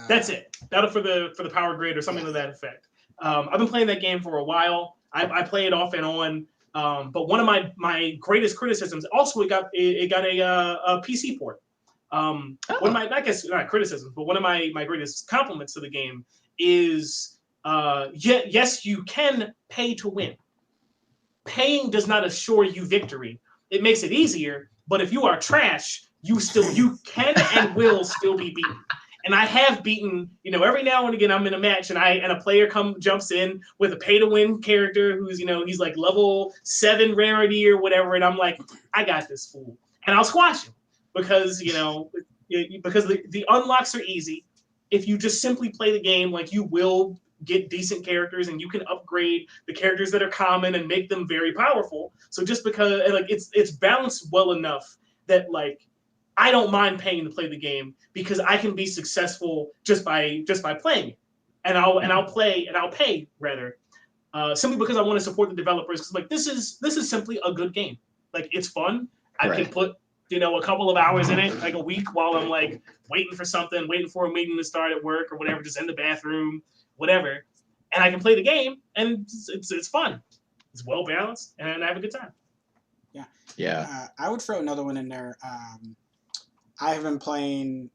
C: That's it. Battle for the Power Grid or something to that effect. I've been playing that game for a while. I play it off and on. But one of my greatest criticisms, also it got a PC port. One of my, I guess not criticisms, but one of my greatest compliments to the game is, yes, you can pay to win. Paying does not assure you victory. It makes it easier, but if you are trash, you can and will still be beaten. And I have beaten, every now and again I'm in a match and a player jumps in with a pay to win character who's, he's like level 7 rarity or whatever, and I'm like, I got this fool. And I'll squash him because, because the unlocks are easy. If you just simply play the game, like, you will get decent characters and you can upgrade the characters that are common and make them very powerful. So just because it's balanced well enough that like I don't mind paying to play the game because I can be successful just by playing it. And I'll pay rather simply because I want to support the developers, because like this is simply a good game. Like, it's fun. I can put a couple of hours in it, like a week, while I'm like waiting for a meeting to start at work or whatever, just in the bathroom, whatever, and I can play the game, and it's fun. It's well balanced, and I have a good time.
B: Yeah.
A: I would throw another one in there. I have been playing.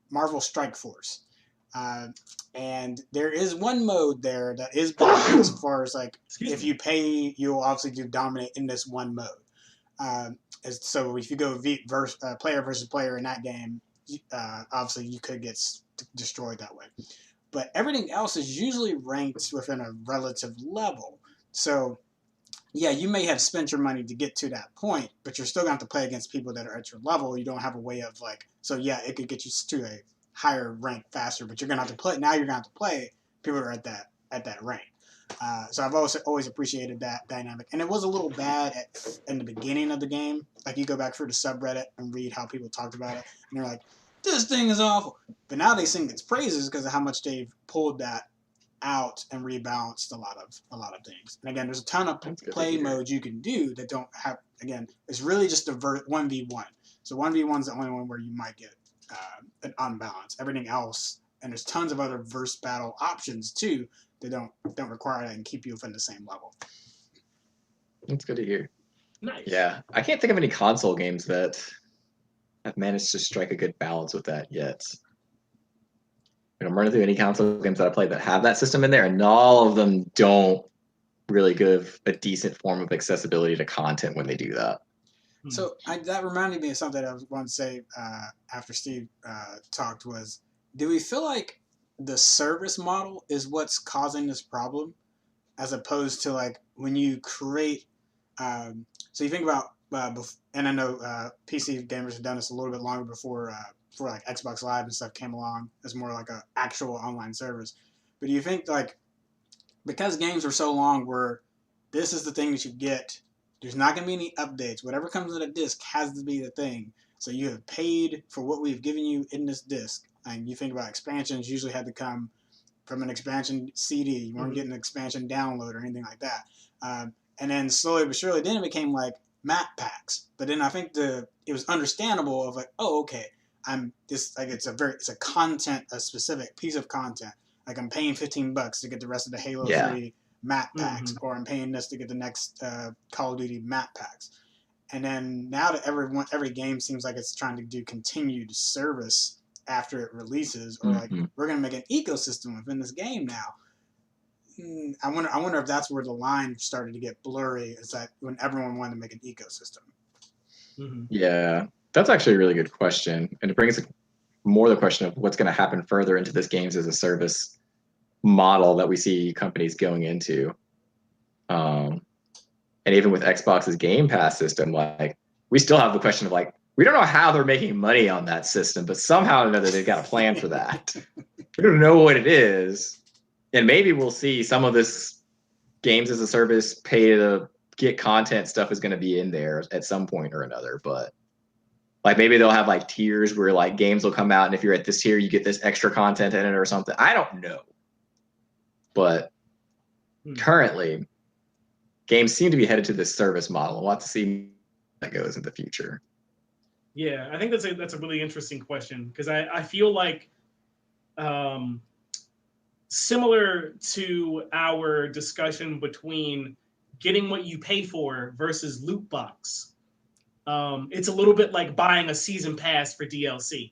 A: Marvel Strike Force, and there is one mode there that is balanced as far as like if you pay, you'll obviously do dominate in this one mode. So if you go player versus player in that game, obviously you could get destroyed that way. But everything else is usually ranked within a relative level. So yeah, you may have spent your money to get to that point, but you're still going to have to play against people that are at your level. You don't have a way of like, so yeah, it could get you to a higher rank faster, but you're going to have to play. Now you're going to have to play people that are at that rank. So I've always appreciated that dynamic. And it was a little bad in the beginning of the game. Like, you go back through the subreddit and read how people talked about it, and they're like, this thing is awful. But now they sing its praises because of how much they've pulled that out and rebalanced a lot of things. And again, there's a ton of play modes you can do that don't have. Again, it's really just a 1v1. So 1v1 is the only one where you might get an unbalance. Everything else, and there's tons of other verse battle options too that don't require that and keep you within the same level.
B: That's good to hear.
C: Nice.
B: Yeah, I can't think of any console games that have managed to strike a good balance with that yet. I'm running through any console games that I play that have that system in there, and all of them don't really give a decent form of accessibility to content when they do that.
A: So that reminded me of something I was going to say after Steve talked was, do we feel like the service model is what's causing this problem, as opposed to like when you create? So you think about, and I know PC gamers have done this a little bit longer before like Xbox Live and stuff came along as more like an actual online service. But do you think like because games are so long, where this is the thing that you get, there's not going to be any updates. Whatever comes in a disc has to be the thing. So you have paid for what we've given you in this disc. And you think about expansions usually had to come from an expansion CD. You weren't getting an expansion download or anything like that. And then slowly but surely, then it became like map packs. But then I think it was understandable of like, oh, okay, it's a specific piece of content. Like I'm paying $15 to get the rest of the Halo 3 map packs, or I'm paying this to get the next Call of Duty map packs. And then now that every game seems like it's trying to do continued service after it releases, or like we're gonna make an ecosystem within this game now. I wonder if that's where the line started to get blurry. Is that when everyone wanted to make an ecosystem?
B: Yeah, that's actually a really good question, and it brings more the question of what's going to happen further into this games as a service model that we see companies going into. And even with Xbox's Game Pass system, like we still have the question of like, we don't know how they're making money on that system, but somehow or another they've got a plan for that. We don't know what it is. And maybe we'll see some of this games as a service, pay to get content stuff is going to be in there at some point or another. But like maybe they'll have like tiers where like games will come out, and if you're at this tier, you get this extra content in it or something. I don't know. But currently, games seem to be headed to this service model. We'll have to see how that goes in the future.
C: Yeah, I think that's a really interesting question, because I feel like similar to our discussion between getting what you pay for versus loot box, it's a little bit like buying a season pass for DLC,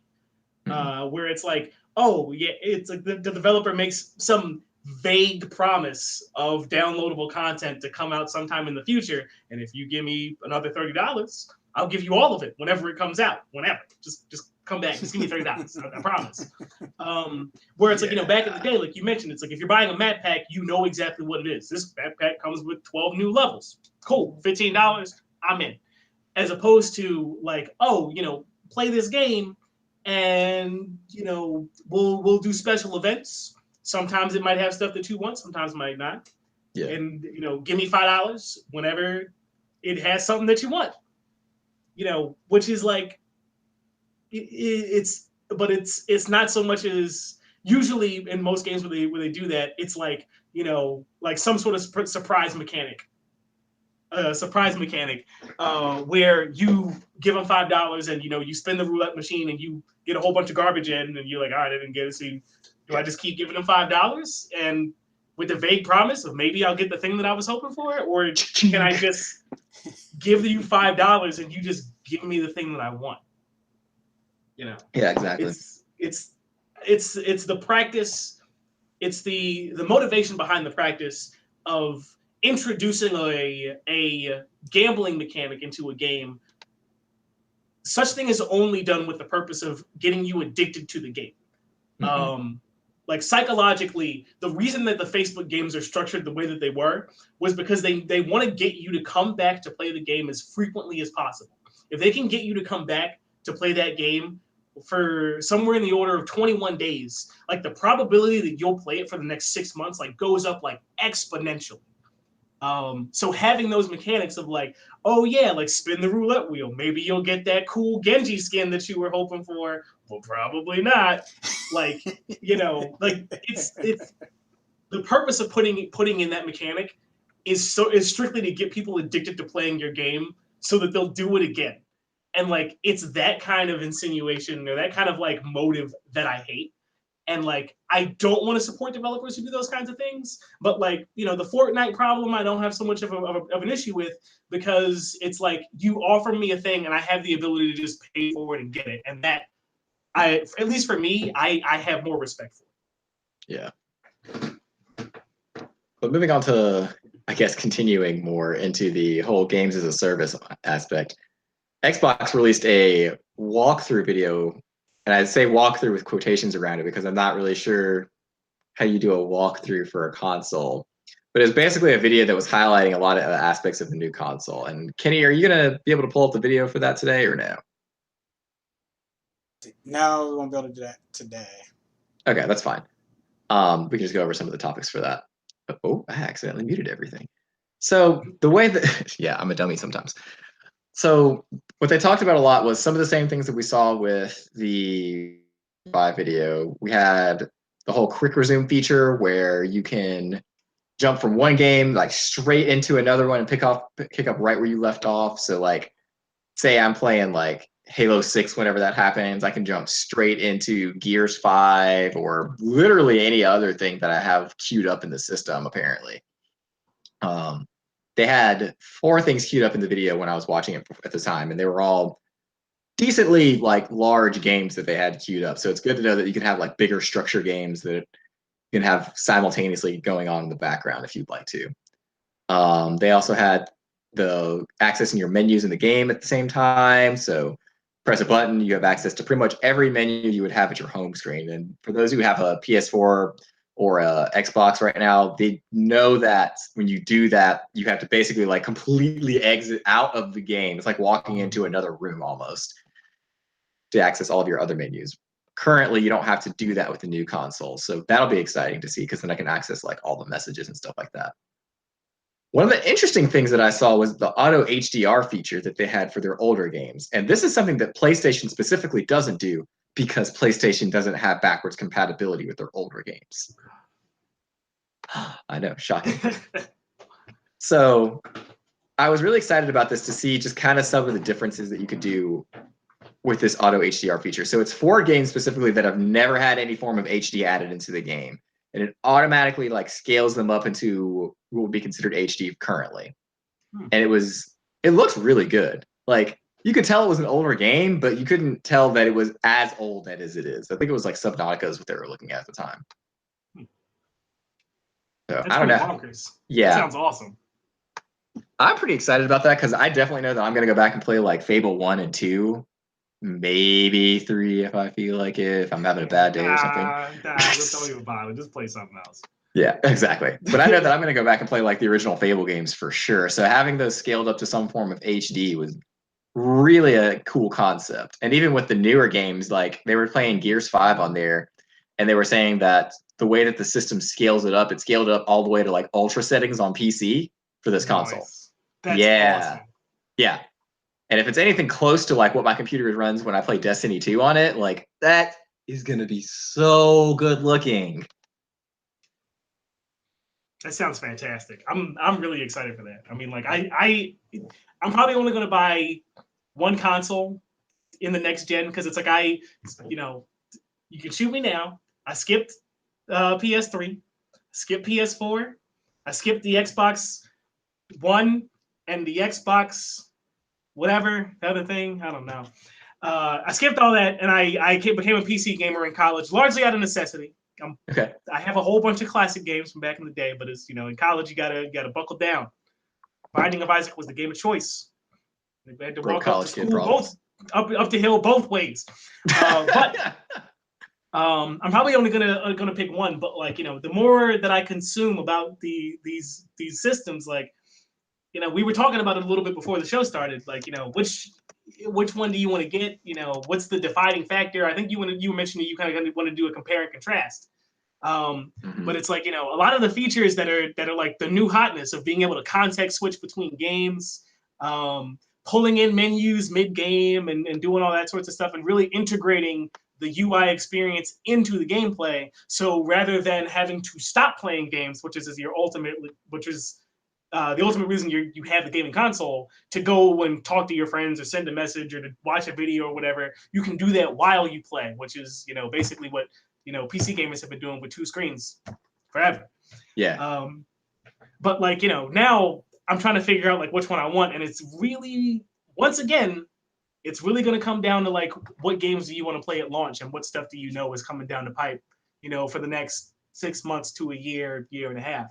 C: where it's like, oh yeah, it's like the developer makes some vague promise of downloadable content to come out sometime in the future, and if you give me another $30, I'll give you all of it whenever it comes out. Whenever, just come back, just give me $30. I promise. Where it's like, back in the day, like you mentioned, it's like if you're buying a map pack, you know exactly what it is. This map pack comes with 12 new levels. Cool, $15, I'm in. As opposed to like, oh, play this game, and we'll do special events. Sometimes it might have stuff that you want, sometimes it might not. Yeah. And give me $5 whenever it has something that you want. Which is like it's not so much as usually in most games where they do that, it's like like some sort of surprise mechanic. Where you give them $5 and you spin the roulette machine and you get a whole bunch of garbage in, and you're like, all right, I didn't get it. So do I just keep giving them $5 and with the vague promise of maybe I'll get the thing that I was hoping for, or can I just give you $5 and you just give me the thing that I want?
B: Yeah, exactly.
C: It's the practice. It's the motivation behind the practice of introducing a gambling mechanic into a game. Such thing is only done with the purpose of getting you addicted to the game. Like psychologically, the reason that the Facebook games are structured the way that they were was because they want to get you to come back to play the game as frequently as possible. If they can get you to come back to play that game for somewhere in the order of 21 days, like the probability that you'll play it for the next 6 months like goes up like exponentially. So having those mechanics of like, oh yeah, like spin the roulette wheel, maybe you'll get that cool Genji skin that you were hoping for. Well, probably not. Like, like it's the purpose of putting in that mechanic is strictly to get people addicted to playing your game so that they'll do it again. And like it's that kind of insinuation or that kind of like motive that I hate. And like, I don't want to support developers who do those kinds of things, but like, the Fortnite problem, I don't have so much of an issue with, because it's like you offer me a thing and I have the ability to just pay for it and get it. And that at least for me, I have more respect for it.
B: Yeah. But moving on to I guess continuing more into the whole games as a service aspect, Xbox released a walkthrough video, and I say walkthrough with quotations around it because I'm not really sure how you do a walkthrough for a console. But it was basically a video that was highlighting a lot of aspects of the new console. And Kenny, are you gonna be able to pull up the video for that today or no?
A: No, we won't be able to do that today.
B: Okay, that's fine. We can just go over some of the topics for that. Oh, I accidentally muted everything. So the way that, yeah, I'm a dummy sometimes. So what they talked about a lot was some of the same things that we saw with the 5 video. We had the whole quick resume feature where you can jump from one game like straight into another one and pick up right where you left off. So like, say I'm playing like Halo 6 whenever that happens, I can jump straight into Gears 5 or literally any other thing that I have queued up in the system, apparently. They had 4 things queued up in the video when I was watching it at the time, and they were all decently like large games that they had queued up. So it's good to know that you can have like bigger structure games that you can have simultaneously going on in the background if you'd like to. They also had the accessing your menus in the game at the same time. So press a button, you have access to pretty much every menu you would have at your home screen. And for those who have a PS4 or a Xbox right now, they know that when you do that, you have to basically like completely exit out of the game. It's like walking into another room almost to access all of your other menus. Currently, you don't have to do that with the new console. So that'll be exciting to see because then I can access like all the messages and stuff like that. One of the interesting things that I saw was the auto HDR feature that they had for their older games. And this is something that PlayStation specifically doesn't do because PlayStation doesn't have backwards compatibility with their older games. I know, shocking. So I was really excited about this to see just kind of some of the differences that you could do with this auto HDR feature. So it's 4 games specifically that have never had any form of HD added into the game. And it automatically like scales them up into what would be considered HD currently. And it looks really good. Like you could tell it was an older game, but you couldn't tell that it was as old as it is. I think it was like Subnautica is what they were looking at the time. So
C: That's
B: I don't know.
C: Bonkers.
B: Yeah.
C: That sounds awesome.
B: I'm pretty excited about that because I definitely know that I'm going to go back and play like Fable 1 and 2. Maybe 3 if I feel like it, if I'm having a bad day or something.
C: Just don't even bother. Just play something else.
B: Yeah, exactly. But I know that I'm going to go back and play like the original Fable games for sure. So having those scaled up to some form of HD was really a cool concept. And even with the newer games, like they were playing Gears 5 on there, and they were saying that the way that the system scales it scaled it up all the way to like ultra settings on PC for this console.
C: That's awesome.
B: Yeah. And if it's anything close to like what my computer runs when I play Destiny 2 on it, like that is going to be so good looking.
C: That sounds fantastic. I'm really excited for that. I mean, like I'm probably only going to buy one console in the next gen because it's like you can shoot me now. I skipped PS3, skipped PS4, I skipped the Xbox One and the Xbox whatever the other thing. I don't know. I skipped all that and I became a PC gamer in college, largely out of necessity.
B: Okay.
C: I have a whole bunch of classic games from back in the day, but it's in college you gotta buckle down. Binding of Isaac was the game of choice. I had to walk up to school both up the hill both ways. But I'm probably only gonna pick one. But like the more that I consume about these systems, like we were talking about it a little bit before the show started. Like which one do you want to get? What's the defining factor? I think you mentioned that you kind of want to do a compare and contrast. But it's like a lot of the features that are like the new hotness of being able to context switch between games, pulling in menus mid game and doing all that sorts of stuff and really integrating the UI experience into the gameplay. So rather than having to stop playing games, which is the ultimate reason you have the gaming console, to go and talk to your friends or send a message or to watch a video or whatever, you can do that while you play, which is basically what PC gamers have been doing with 2 screens forever.
B: Yeah.
C: But like now I'm trying to figure out like which one I want, and it's really it's really going to come down to like what games do you want to play at launch and what stuff do is coming down the pipe for the next 6 months to a year and a half.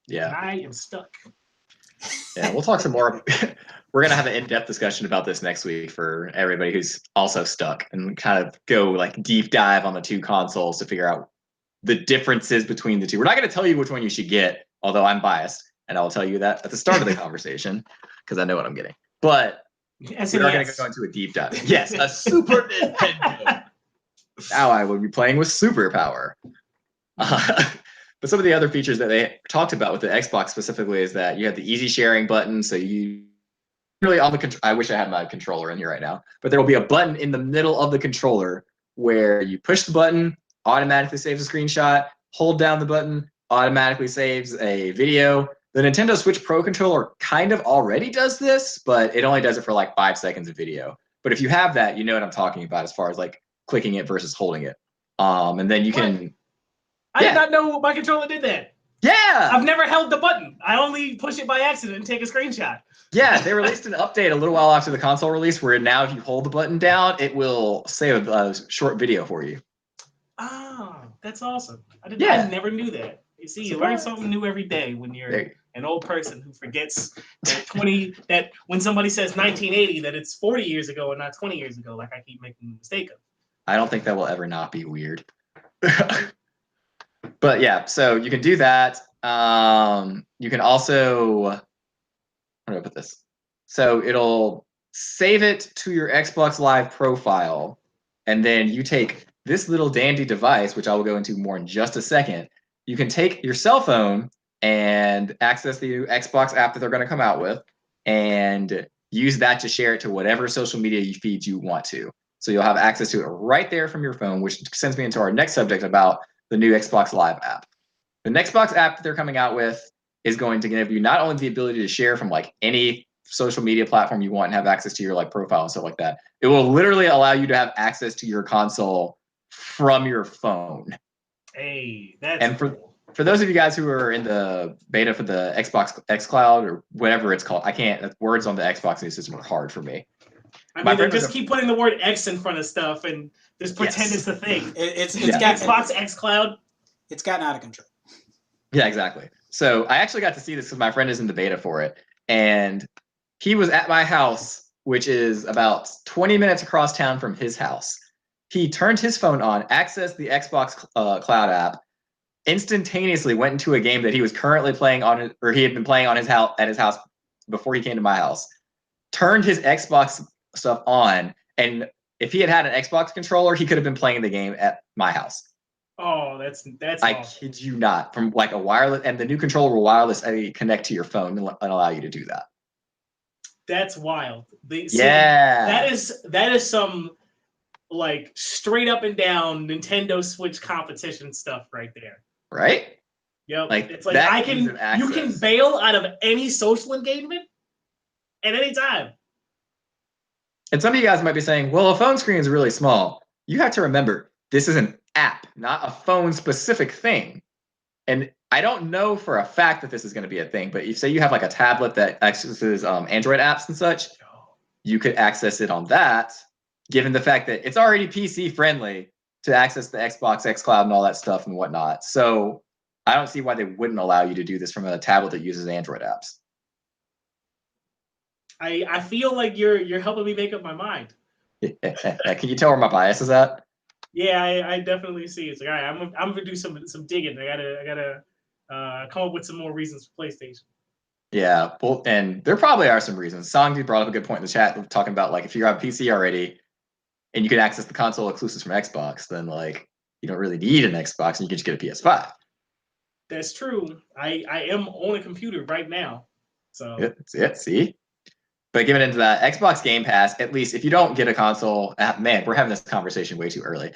B: Yeah.
C: And I am stuck.
B: Yeah, we'll talk some more. We're going to have an in-depth discussion about this next week for everybody who's also stuck, and kind of go like deep dive on the two consoles to figure out the differences between the two. We're not going to tell you which one you should get, although I'm biased, and I will tell you that at the start of the conversation because I know what I'm getting. But we are going to go into a deep dive. Yes, a Super Nintendo. Now I will be playing with superpower. But some of the other features that they talked about with the Xbox specifically is that you have the easy sharing button. So you really on the I wish I had my controller in here right now, but there will be a button in the middle of the controller where you push the button, automatically saves a screenshot, hold down the button, automatically saves a video. The Nintendo Switch Pro controller kind of already does this, but it only does it for like 5 seconds of video. But if you have that, you know what I'm talking about as far as like clicking it versus holding it. And then you can.
C: I did not know my controller did that.
B: Yeah.
C: I've never held the button. I only push it by accident and take a screenshot.
B: Yeah, they released an update a little while after the console release where now if you hold the button down, it will save a short video for you.
C: Oh, that's awesome. I never knew that. You see, you learn something new every day when you're an old person who forgets that when somebody says 1980, that it's 40 years ago and not 20 years ago, like I keep making the mistake of.
B: I don't think that will ever not be weird. But yeah, so you can do that. You can also, how do I put this? So it'll save it to your Xbox Live profile, and then you take this little dandy device, which I will go into more in just a second. You can take your cell phone and access the Xbox app that they're going to come out with, and use that to share it to whatever social media feed you want to. So you'll have access to it right there from your phone, which sends me into our next subject about the new Xbox Live app. The Xbox app that they're coming out with is going to give you not only the ability to share from like any social media platform you want and have access to your like profile and stuff like that. It will literally allow you to have access to your console from your phone.
C: Hey, that's
B: cool. For those of you guys who are in the beta for the Xbox xCloud or whatever it's called, I can't. Words on the Xbox new system are hard for me.
C: I mean, they just keep putting the word X in front of stuff and just pretend it's the thing.
A: It's
C: got Xbox xCloud.
A: It's gotten out of control.
B: Yeah, exactly. So I actually got to see this because my friend is in the beta for it, and he was at my house, which is about 20 minutes across town from his house. He turned his phone on, accessed the Xbox Cloud app, instantaneously went into a game that he was currently playing on, or he had been playing on his house at his house before he came to my house. Turned his Xbox stuff on, and if he had had an Xbox controller, he could have been playing the game at my house.
C: Oh, that's
B: I awesome. Kid you not. From like a wireless, and the new controller will wirelessly connect to your phone and allow you to do that.
C: That's wild. That is some like straight up and down Nintendo Switch competition stuff right there.
B: Right?
C: Yep. Like it's like you can bail out of any social engagement at any time.
B: And some of you guys might be saying, well, a phone screen is really small. You have to remember, this is an app, not a phone specific thing. And I don't know for a fact that this is going to be a thing, but if say you have like a tablet that accesses Android apps and such, you could access it on that, given the fact that it's already PC friendly to access the Xbox xCloud and all that stuff and whatnot. So I don't see why they wouldn't allow you to do this from a tablet that uses Android apps.
C: I feel like you're helping me make up my mind.
B: Can you tell where my bias is at?
C: Yeah, I definitely see it. It's like, all right, I'm gonna do some digging. I gotta come up with some more reasons for PlayStation.
B: Yeah, well, and there probably are some reasons. Songji brought up a good point in the chat talking about like if you're on PC already and you can access the console exclusives from Xbox, then like you don't really need an Xbox and you can just get a PS5.
C: That's true. I am on a computer right now. So
B: see? But given into that, Xbox Game Pass, at least if you don't get a console, man, we're having this conversation way too early.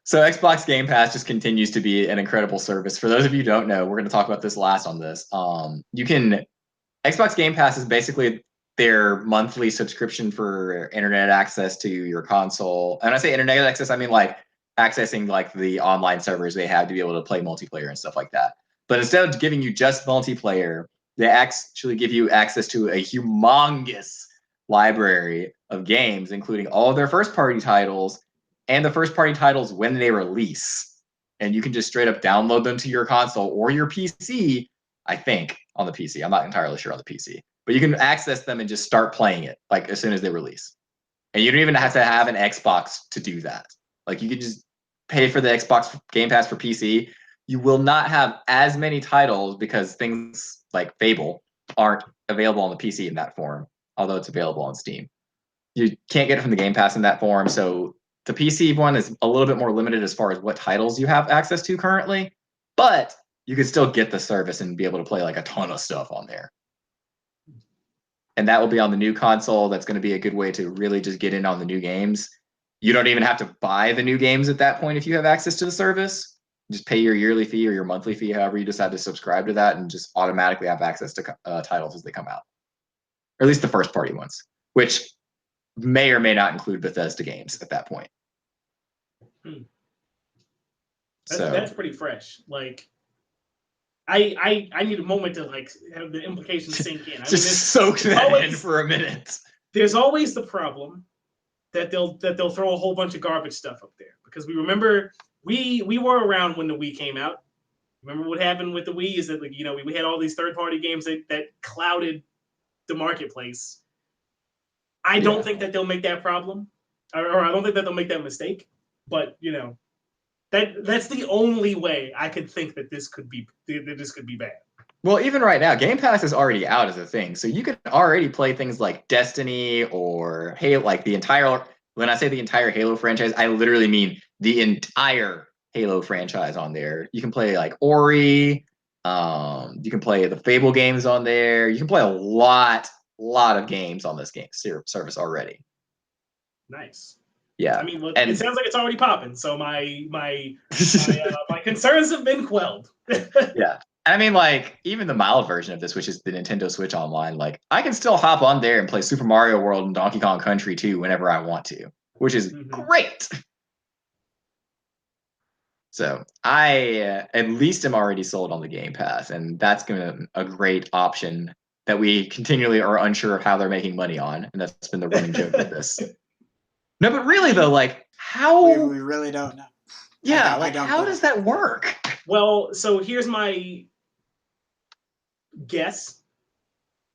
B: So Xbox Game Pass just continues to be an incredible service. For those of you who don't know, we're going to talk about this last on this. Xbox Game Pass is basically their monthly subscription for internet access to your console. And when I say internet access, I mean like accessing like the online servers they have to be able to play multiplayer and stuff like that. But instead of giving you just multiplayer, they actually give you access to a humongous library of games, including all of their first-party titles and the first-party titles when they release. and you can just straight up download them to your console or your PC. I think on the PC. I'm not entirely sure on the PC, but you can access them and just start playing it like as soon as they release. And you don't even have to have an Xbox to do that. Like you can just pay for the Xbox Game Pass for PC. You will not have as many titles because things like Fable aren't available on the PC in that form, although it's available on Steam. You can't get it from the Game Pass in that form, so the PC one is a little bit more limited as far as what titles you have access to currently, but you can still get the service and be able to play like a ton of stuff on there. And that will be on the new console. That's going to be a good way to really just get in on the new games. You don't even have to buy the new games at that point if you have access to the service. Just pay your yearly fee or your monthly fee, however you decide to subscribe to that, and just automatically have access to titles as they come out. Or at least the first party ones, which may or may not include Bethesda games at that point.
C: That's pretty fresh. Like, I need a moment to like have the implications sink in.
B: Just soak that in for a minute.
C: There's always the problem that they'll throw a whole bunch of garbage stuff up there, because we remember we were around when the Wii came out. Remember what happened with the Wii is that, like, we had all these third-party games that clouded the marketplace. I don't think that they'll make that problem, or I don't think that they'll make that mistake. But that's the only way I could think that this could be bad.
B: Well, even right now, Game Pass is already out as a thing, so you can already play things like Destiny or Halo, like the entire. When I say the entire Halo franchise, I literally mean the entire Halo franchise on there. You can play like Ori. You can play the Fable games on there. You can play a lot of games on this game service already.
C: Nice.
B: Yeah.
C: I mean, look, it sounds like it's already popping. So my concerns have been quelled.
B: Yeah. I mean, like, even the mild version of this, which is the Nintendo Switch Online, like, I can still hop on there and play Super Mario World and Donkey Kong Country 2 whenever I want to, which is great. So I at least am already sold on the Game Pass, and that's a great option that we continually are unsure of how they're making money on, and that's been the running joke with this. No, but really though, like, how
A: we really don't know.
B: Yeah, like, how does that work?
C: Well, so here's my guess: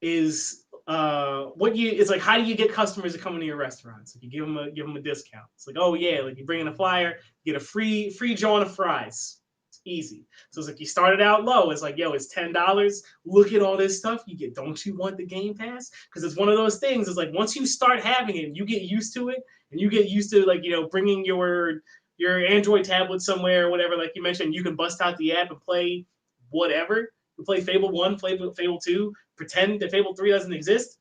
C: is it's like, how do you get customers to come into your restaurants? Like, you give them a discount. It's like, oh yeah, like you bring in a flyer, you get a free joint of fries. It's easy. So it's like, you started out low. It's like, yo, it's $10. Look at all this stuff you get. Don't you want the Game Pass? Because it's one of those things. It's like, once you start having it, you get used to it, and you get used to, like, bringing your Android tablet somewhere or whatever. Like you mentioned, you can bust out the app and play whatever. You play Fable 1, Fable 2, pretend that Fable 3 doesn't exist.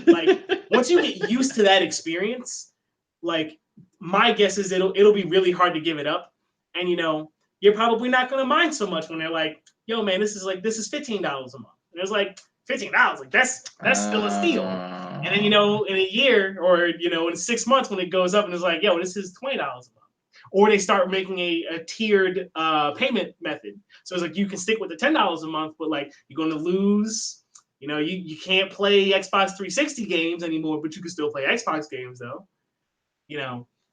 C: Like, once you get used to that experience, like, my guess is it'll be really hard to give it up. And you're probably not going to mind so much when they're like, yo, man, this is $15 a month. And it's like, $15, like, that's still a steal. And then, in a year or, in 6 months when it goes up and it's like, yo, this is $20 a month. Or they start making a tiered payment method. So it's like, you can stick with the $10 a month, but like, you're going to lose, you can't play Xbox 360 games anymore, but you can still play Xbox games though.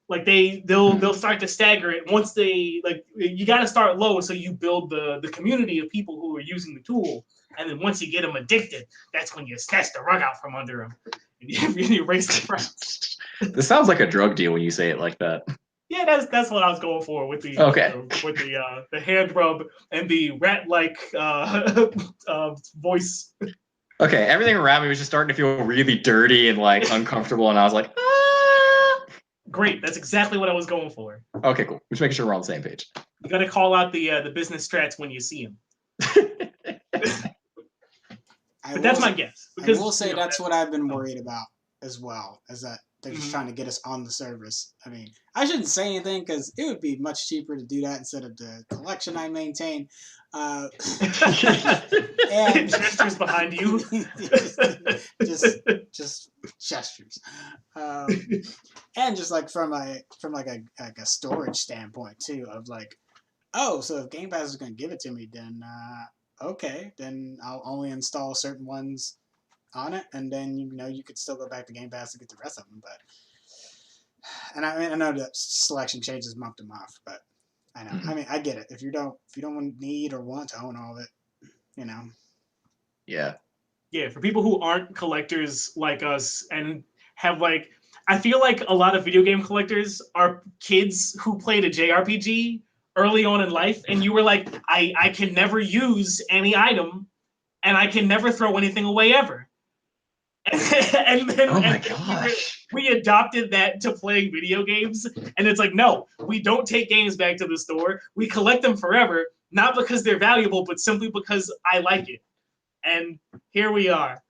C: Like they'll start to stagger it once they, like, you got to start low so you build the community of people who are using the tool. And then once you get them addicted, that's when you snatch the rug out from under them and you raise the price.
B: This sounds like a drug deal when you say it like that.
C: Yeah, that's what I was going for with the the hand rub and the rat-like voice.
B: Okay, everything around me was just starting to feel really dirty and like uncomfortable, and I was like, ah!
C: Great, that's exactly what I was going for.
B: Okay, cool. Just making sure we're on the same page.
C: You got to call out the business strats when you see them. But that's my guess.
A: Because, I will say that's what I've been worried about as well, is that they're just trying to get us on the service. I mean, I shouldn't say anything because it would be much cheaper to do that instead of the collection I maintain. And
C: gestures behind you.
A: just gestures. And just like from a storage standpoint too, of like, oh, so if Game Pass is going to give it to me, then okay, then I'll only install certain ones on it, and then you could still go back to Game Pass to get the rest of them. But I know that selection changes month to month, but I know. I mean, I get it. If you don't need or want to own all of it, you know.
B: Yeah.
C: Yeah, for people who aren't collectors like us and have like, I feel like a lot of video game collectors are kids who played a JRPG early on in life, and you were like, I can never use any item, and I can never throw anything away ever. And then,
B: oh my
C: and then
B: gosh.
C: we adopted that to playing video games, and it's like, no, we don't take games back to the store. We collect them forever, not because they're valuable, but simply because I like it. And here we are.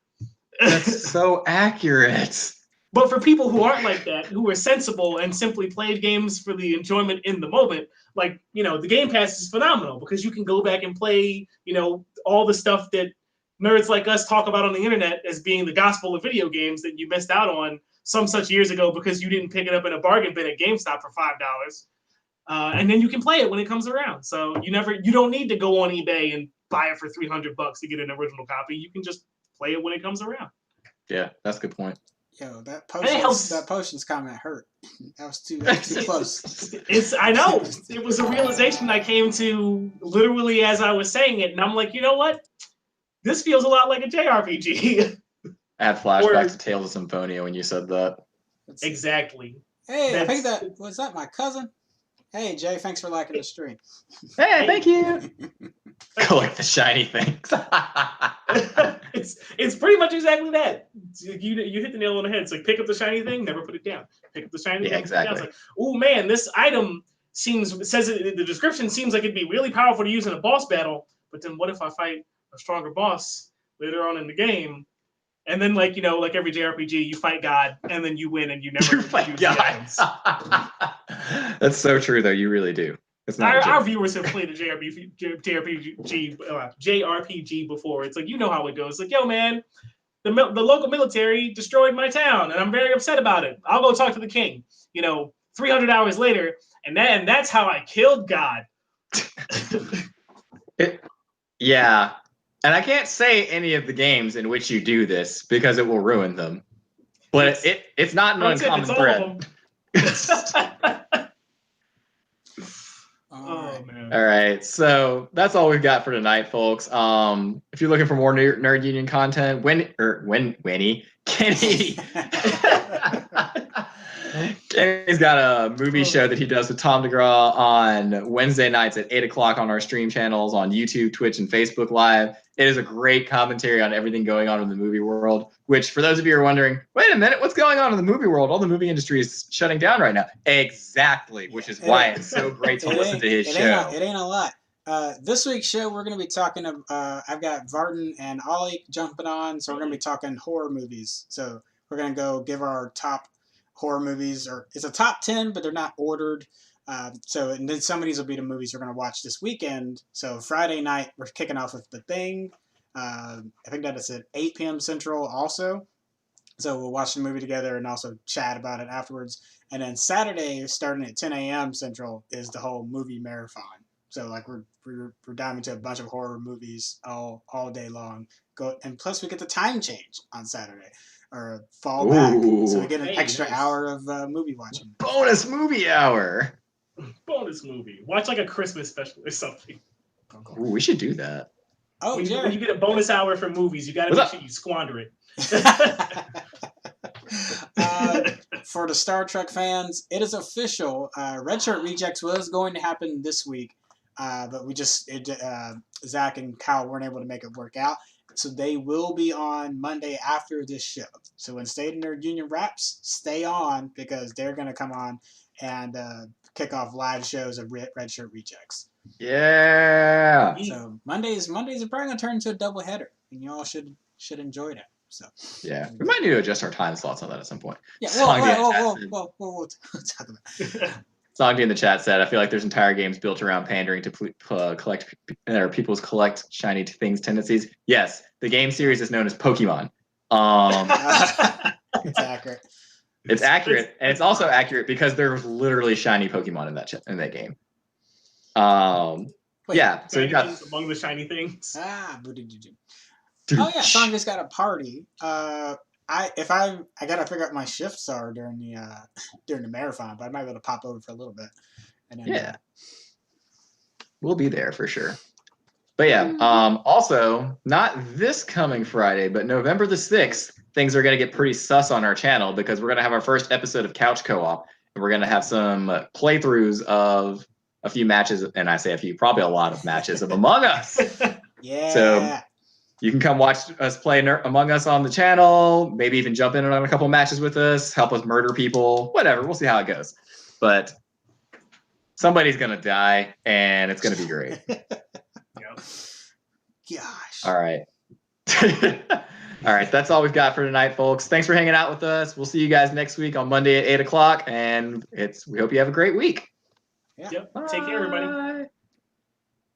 B: That's so accurate.
C: But for people who aren't like that, who are sensible and simply played games for the enjoyment in the moment, like, the Game Pass is phenomenal because you can go back and play, all the stuff that nerds like us talk about on the internet as being the gospel of video games that you missed out on some such years ago because you didn't pick it up in a bargain bin at GameStop for $5. And then you can play it when it comes around. So you don't need to go on eBay and buy it for $300 to get an original copy. You can just play it when it comes around.
B: Yeah, that's a good point.
A: Yo, that potions comment hurt. That was too close.
C: I know. It was a realization I came to literally as I was saying it, and I'm like, you know what? This feels a lot like a JRPG.
B: I had flashbacks to Tales of Symphonia when you said that.
C: Exactly.
A: Hey, I think that was that my cousin. Hey Jay, thanks for liking the stream.
B: Hey, thank you. Collect the shiny things.
C: it's pretty much exactly that. You hit the nail on the head. It's like pick up the shiny thing, never put it down. Pick up the shiny thing,
B: exactly.
C: It's like, oh man, this item the description seems like it'd be really powerful to use in a boss battle. But then what if I fight a stronger boss later on in the game? And then, like every JRPG, you fight God, and then you win, and you never
B: fight God. That's so true, though. You really do. It's not
C: our viewers have played a JRPG before. It's like, you know how it goes. It's like, yo, man, the local military destroyed my town, and I'm very upset about it. I'll go talk to the king. 300 hours later, and that's how I killed God.
B: Yeah. And I can't say any of the games in which you do this because it will ruin them. But it's not an uncommon threat.
C: Man.
B: All right, so that's all we've got for tonight, folks. If you're looking for more Nerd Union content, Kenny. Kenny's got a movie show that he does with Tom DeGraw on Wednesday nights at 8 o'clock on our stream channels on YouTube, Twitch, and Facebook Live. It is a great commentary on everything going on in the movie world, which for those of you who are wondering, wait a minute, what's going on in the movie world? All the movie industry is shutting down right now. Exactly, which is why it's so great to listen to his show.
A: It ain't a lot. This week's show, we're going to be talking, I've got Varden and Ollie jumping on, so we're going to be talking horror movies. So we're going to go give our top horror movies, or it's a top 10, but they're not ordered. And then some of these will be the movies we're going to watch this weekend. So Friday night, we're kicking off with The Thing. I think that is at 8 p.m. Central also. So we'll watch the movie together and also chat about it afterwards. And then Saturday, starting at 10 a.m. Central, is the whole movie marathon. So like we're diving into a bunch of horror movies all day long. And plus we get the time change on Saturday, or fall back, so we get an extra hour of movie watching.
B: Bonus movie hour.
C: Bonus movie. Watch like a Christmas special or something.
B: Ooh, we should do that.
A: Oh,
C: when you get a bonus hour for movies, you got to make sure you squander it.
A: For the Star Trek fans, it is official. Red Shirt Rejects was going to happen this week, but Zach and Kyle weren't able to make it work out. So they will be on Monday after this show. So when State of Nerd Union wraps, stay on, because they're going to come on and kick off live shows of Red Shirt Rejects.
B: Yeah.
A: So Mondays are probably going to turn into a doubleheader, and you all should enjoy that. So
B: yeah, we might need to adjust our time slots on that at some point.
A: Yeah, we'll talk about it.
B: Songdy in the chat said, I feel like there's entire games built around pandering to people's collect shiny things tendencies. Yes, the game series is known as Pokemon.
A: It's accurate.
B: It's accurate, and it's also accurate because there's literally shiny Pokemon in that game. Yeah, so you got
C: among the shiny things.
A: Oh yeah, Songdy's got a party. I gotta figure out my shifts are during the marathon, but I might be able to pop over for a little bit. And then,
B: we'll be there for sure. But yeah, also not this coming Friday, but November the 6th, things are going to get pretty sus on our channel because we're going to have our first episode of Couch Co-op, and we're going to have some playthroughs of a few matches, and I say a few, probably a lot of matches of Among Us.
A: Yeah.
B: So you can come watch us play Among Us on the channel, maybe even jump in on a couple matches with us, help us murder people, whatever. We'll see how it goes. But somebody's going to die, and it's going to be great.
A: Gosh.
B: All right. All right. That's all we've got for tonight, folks. Thanks for hanging out with us. We'll see you guys next week on Monday at 8 o'clock. And we hope you have a great week.
C: Yep. Take care, everybody.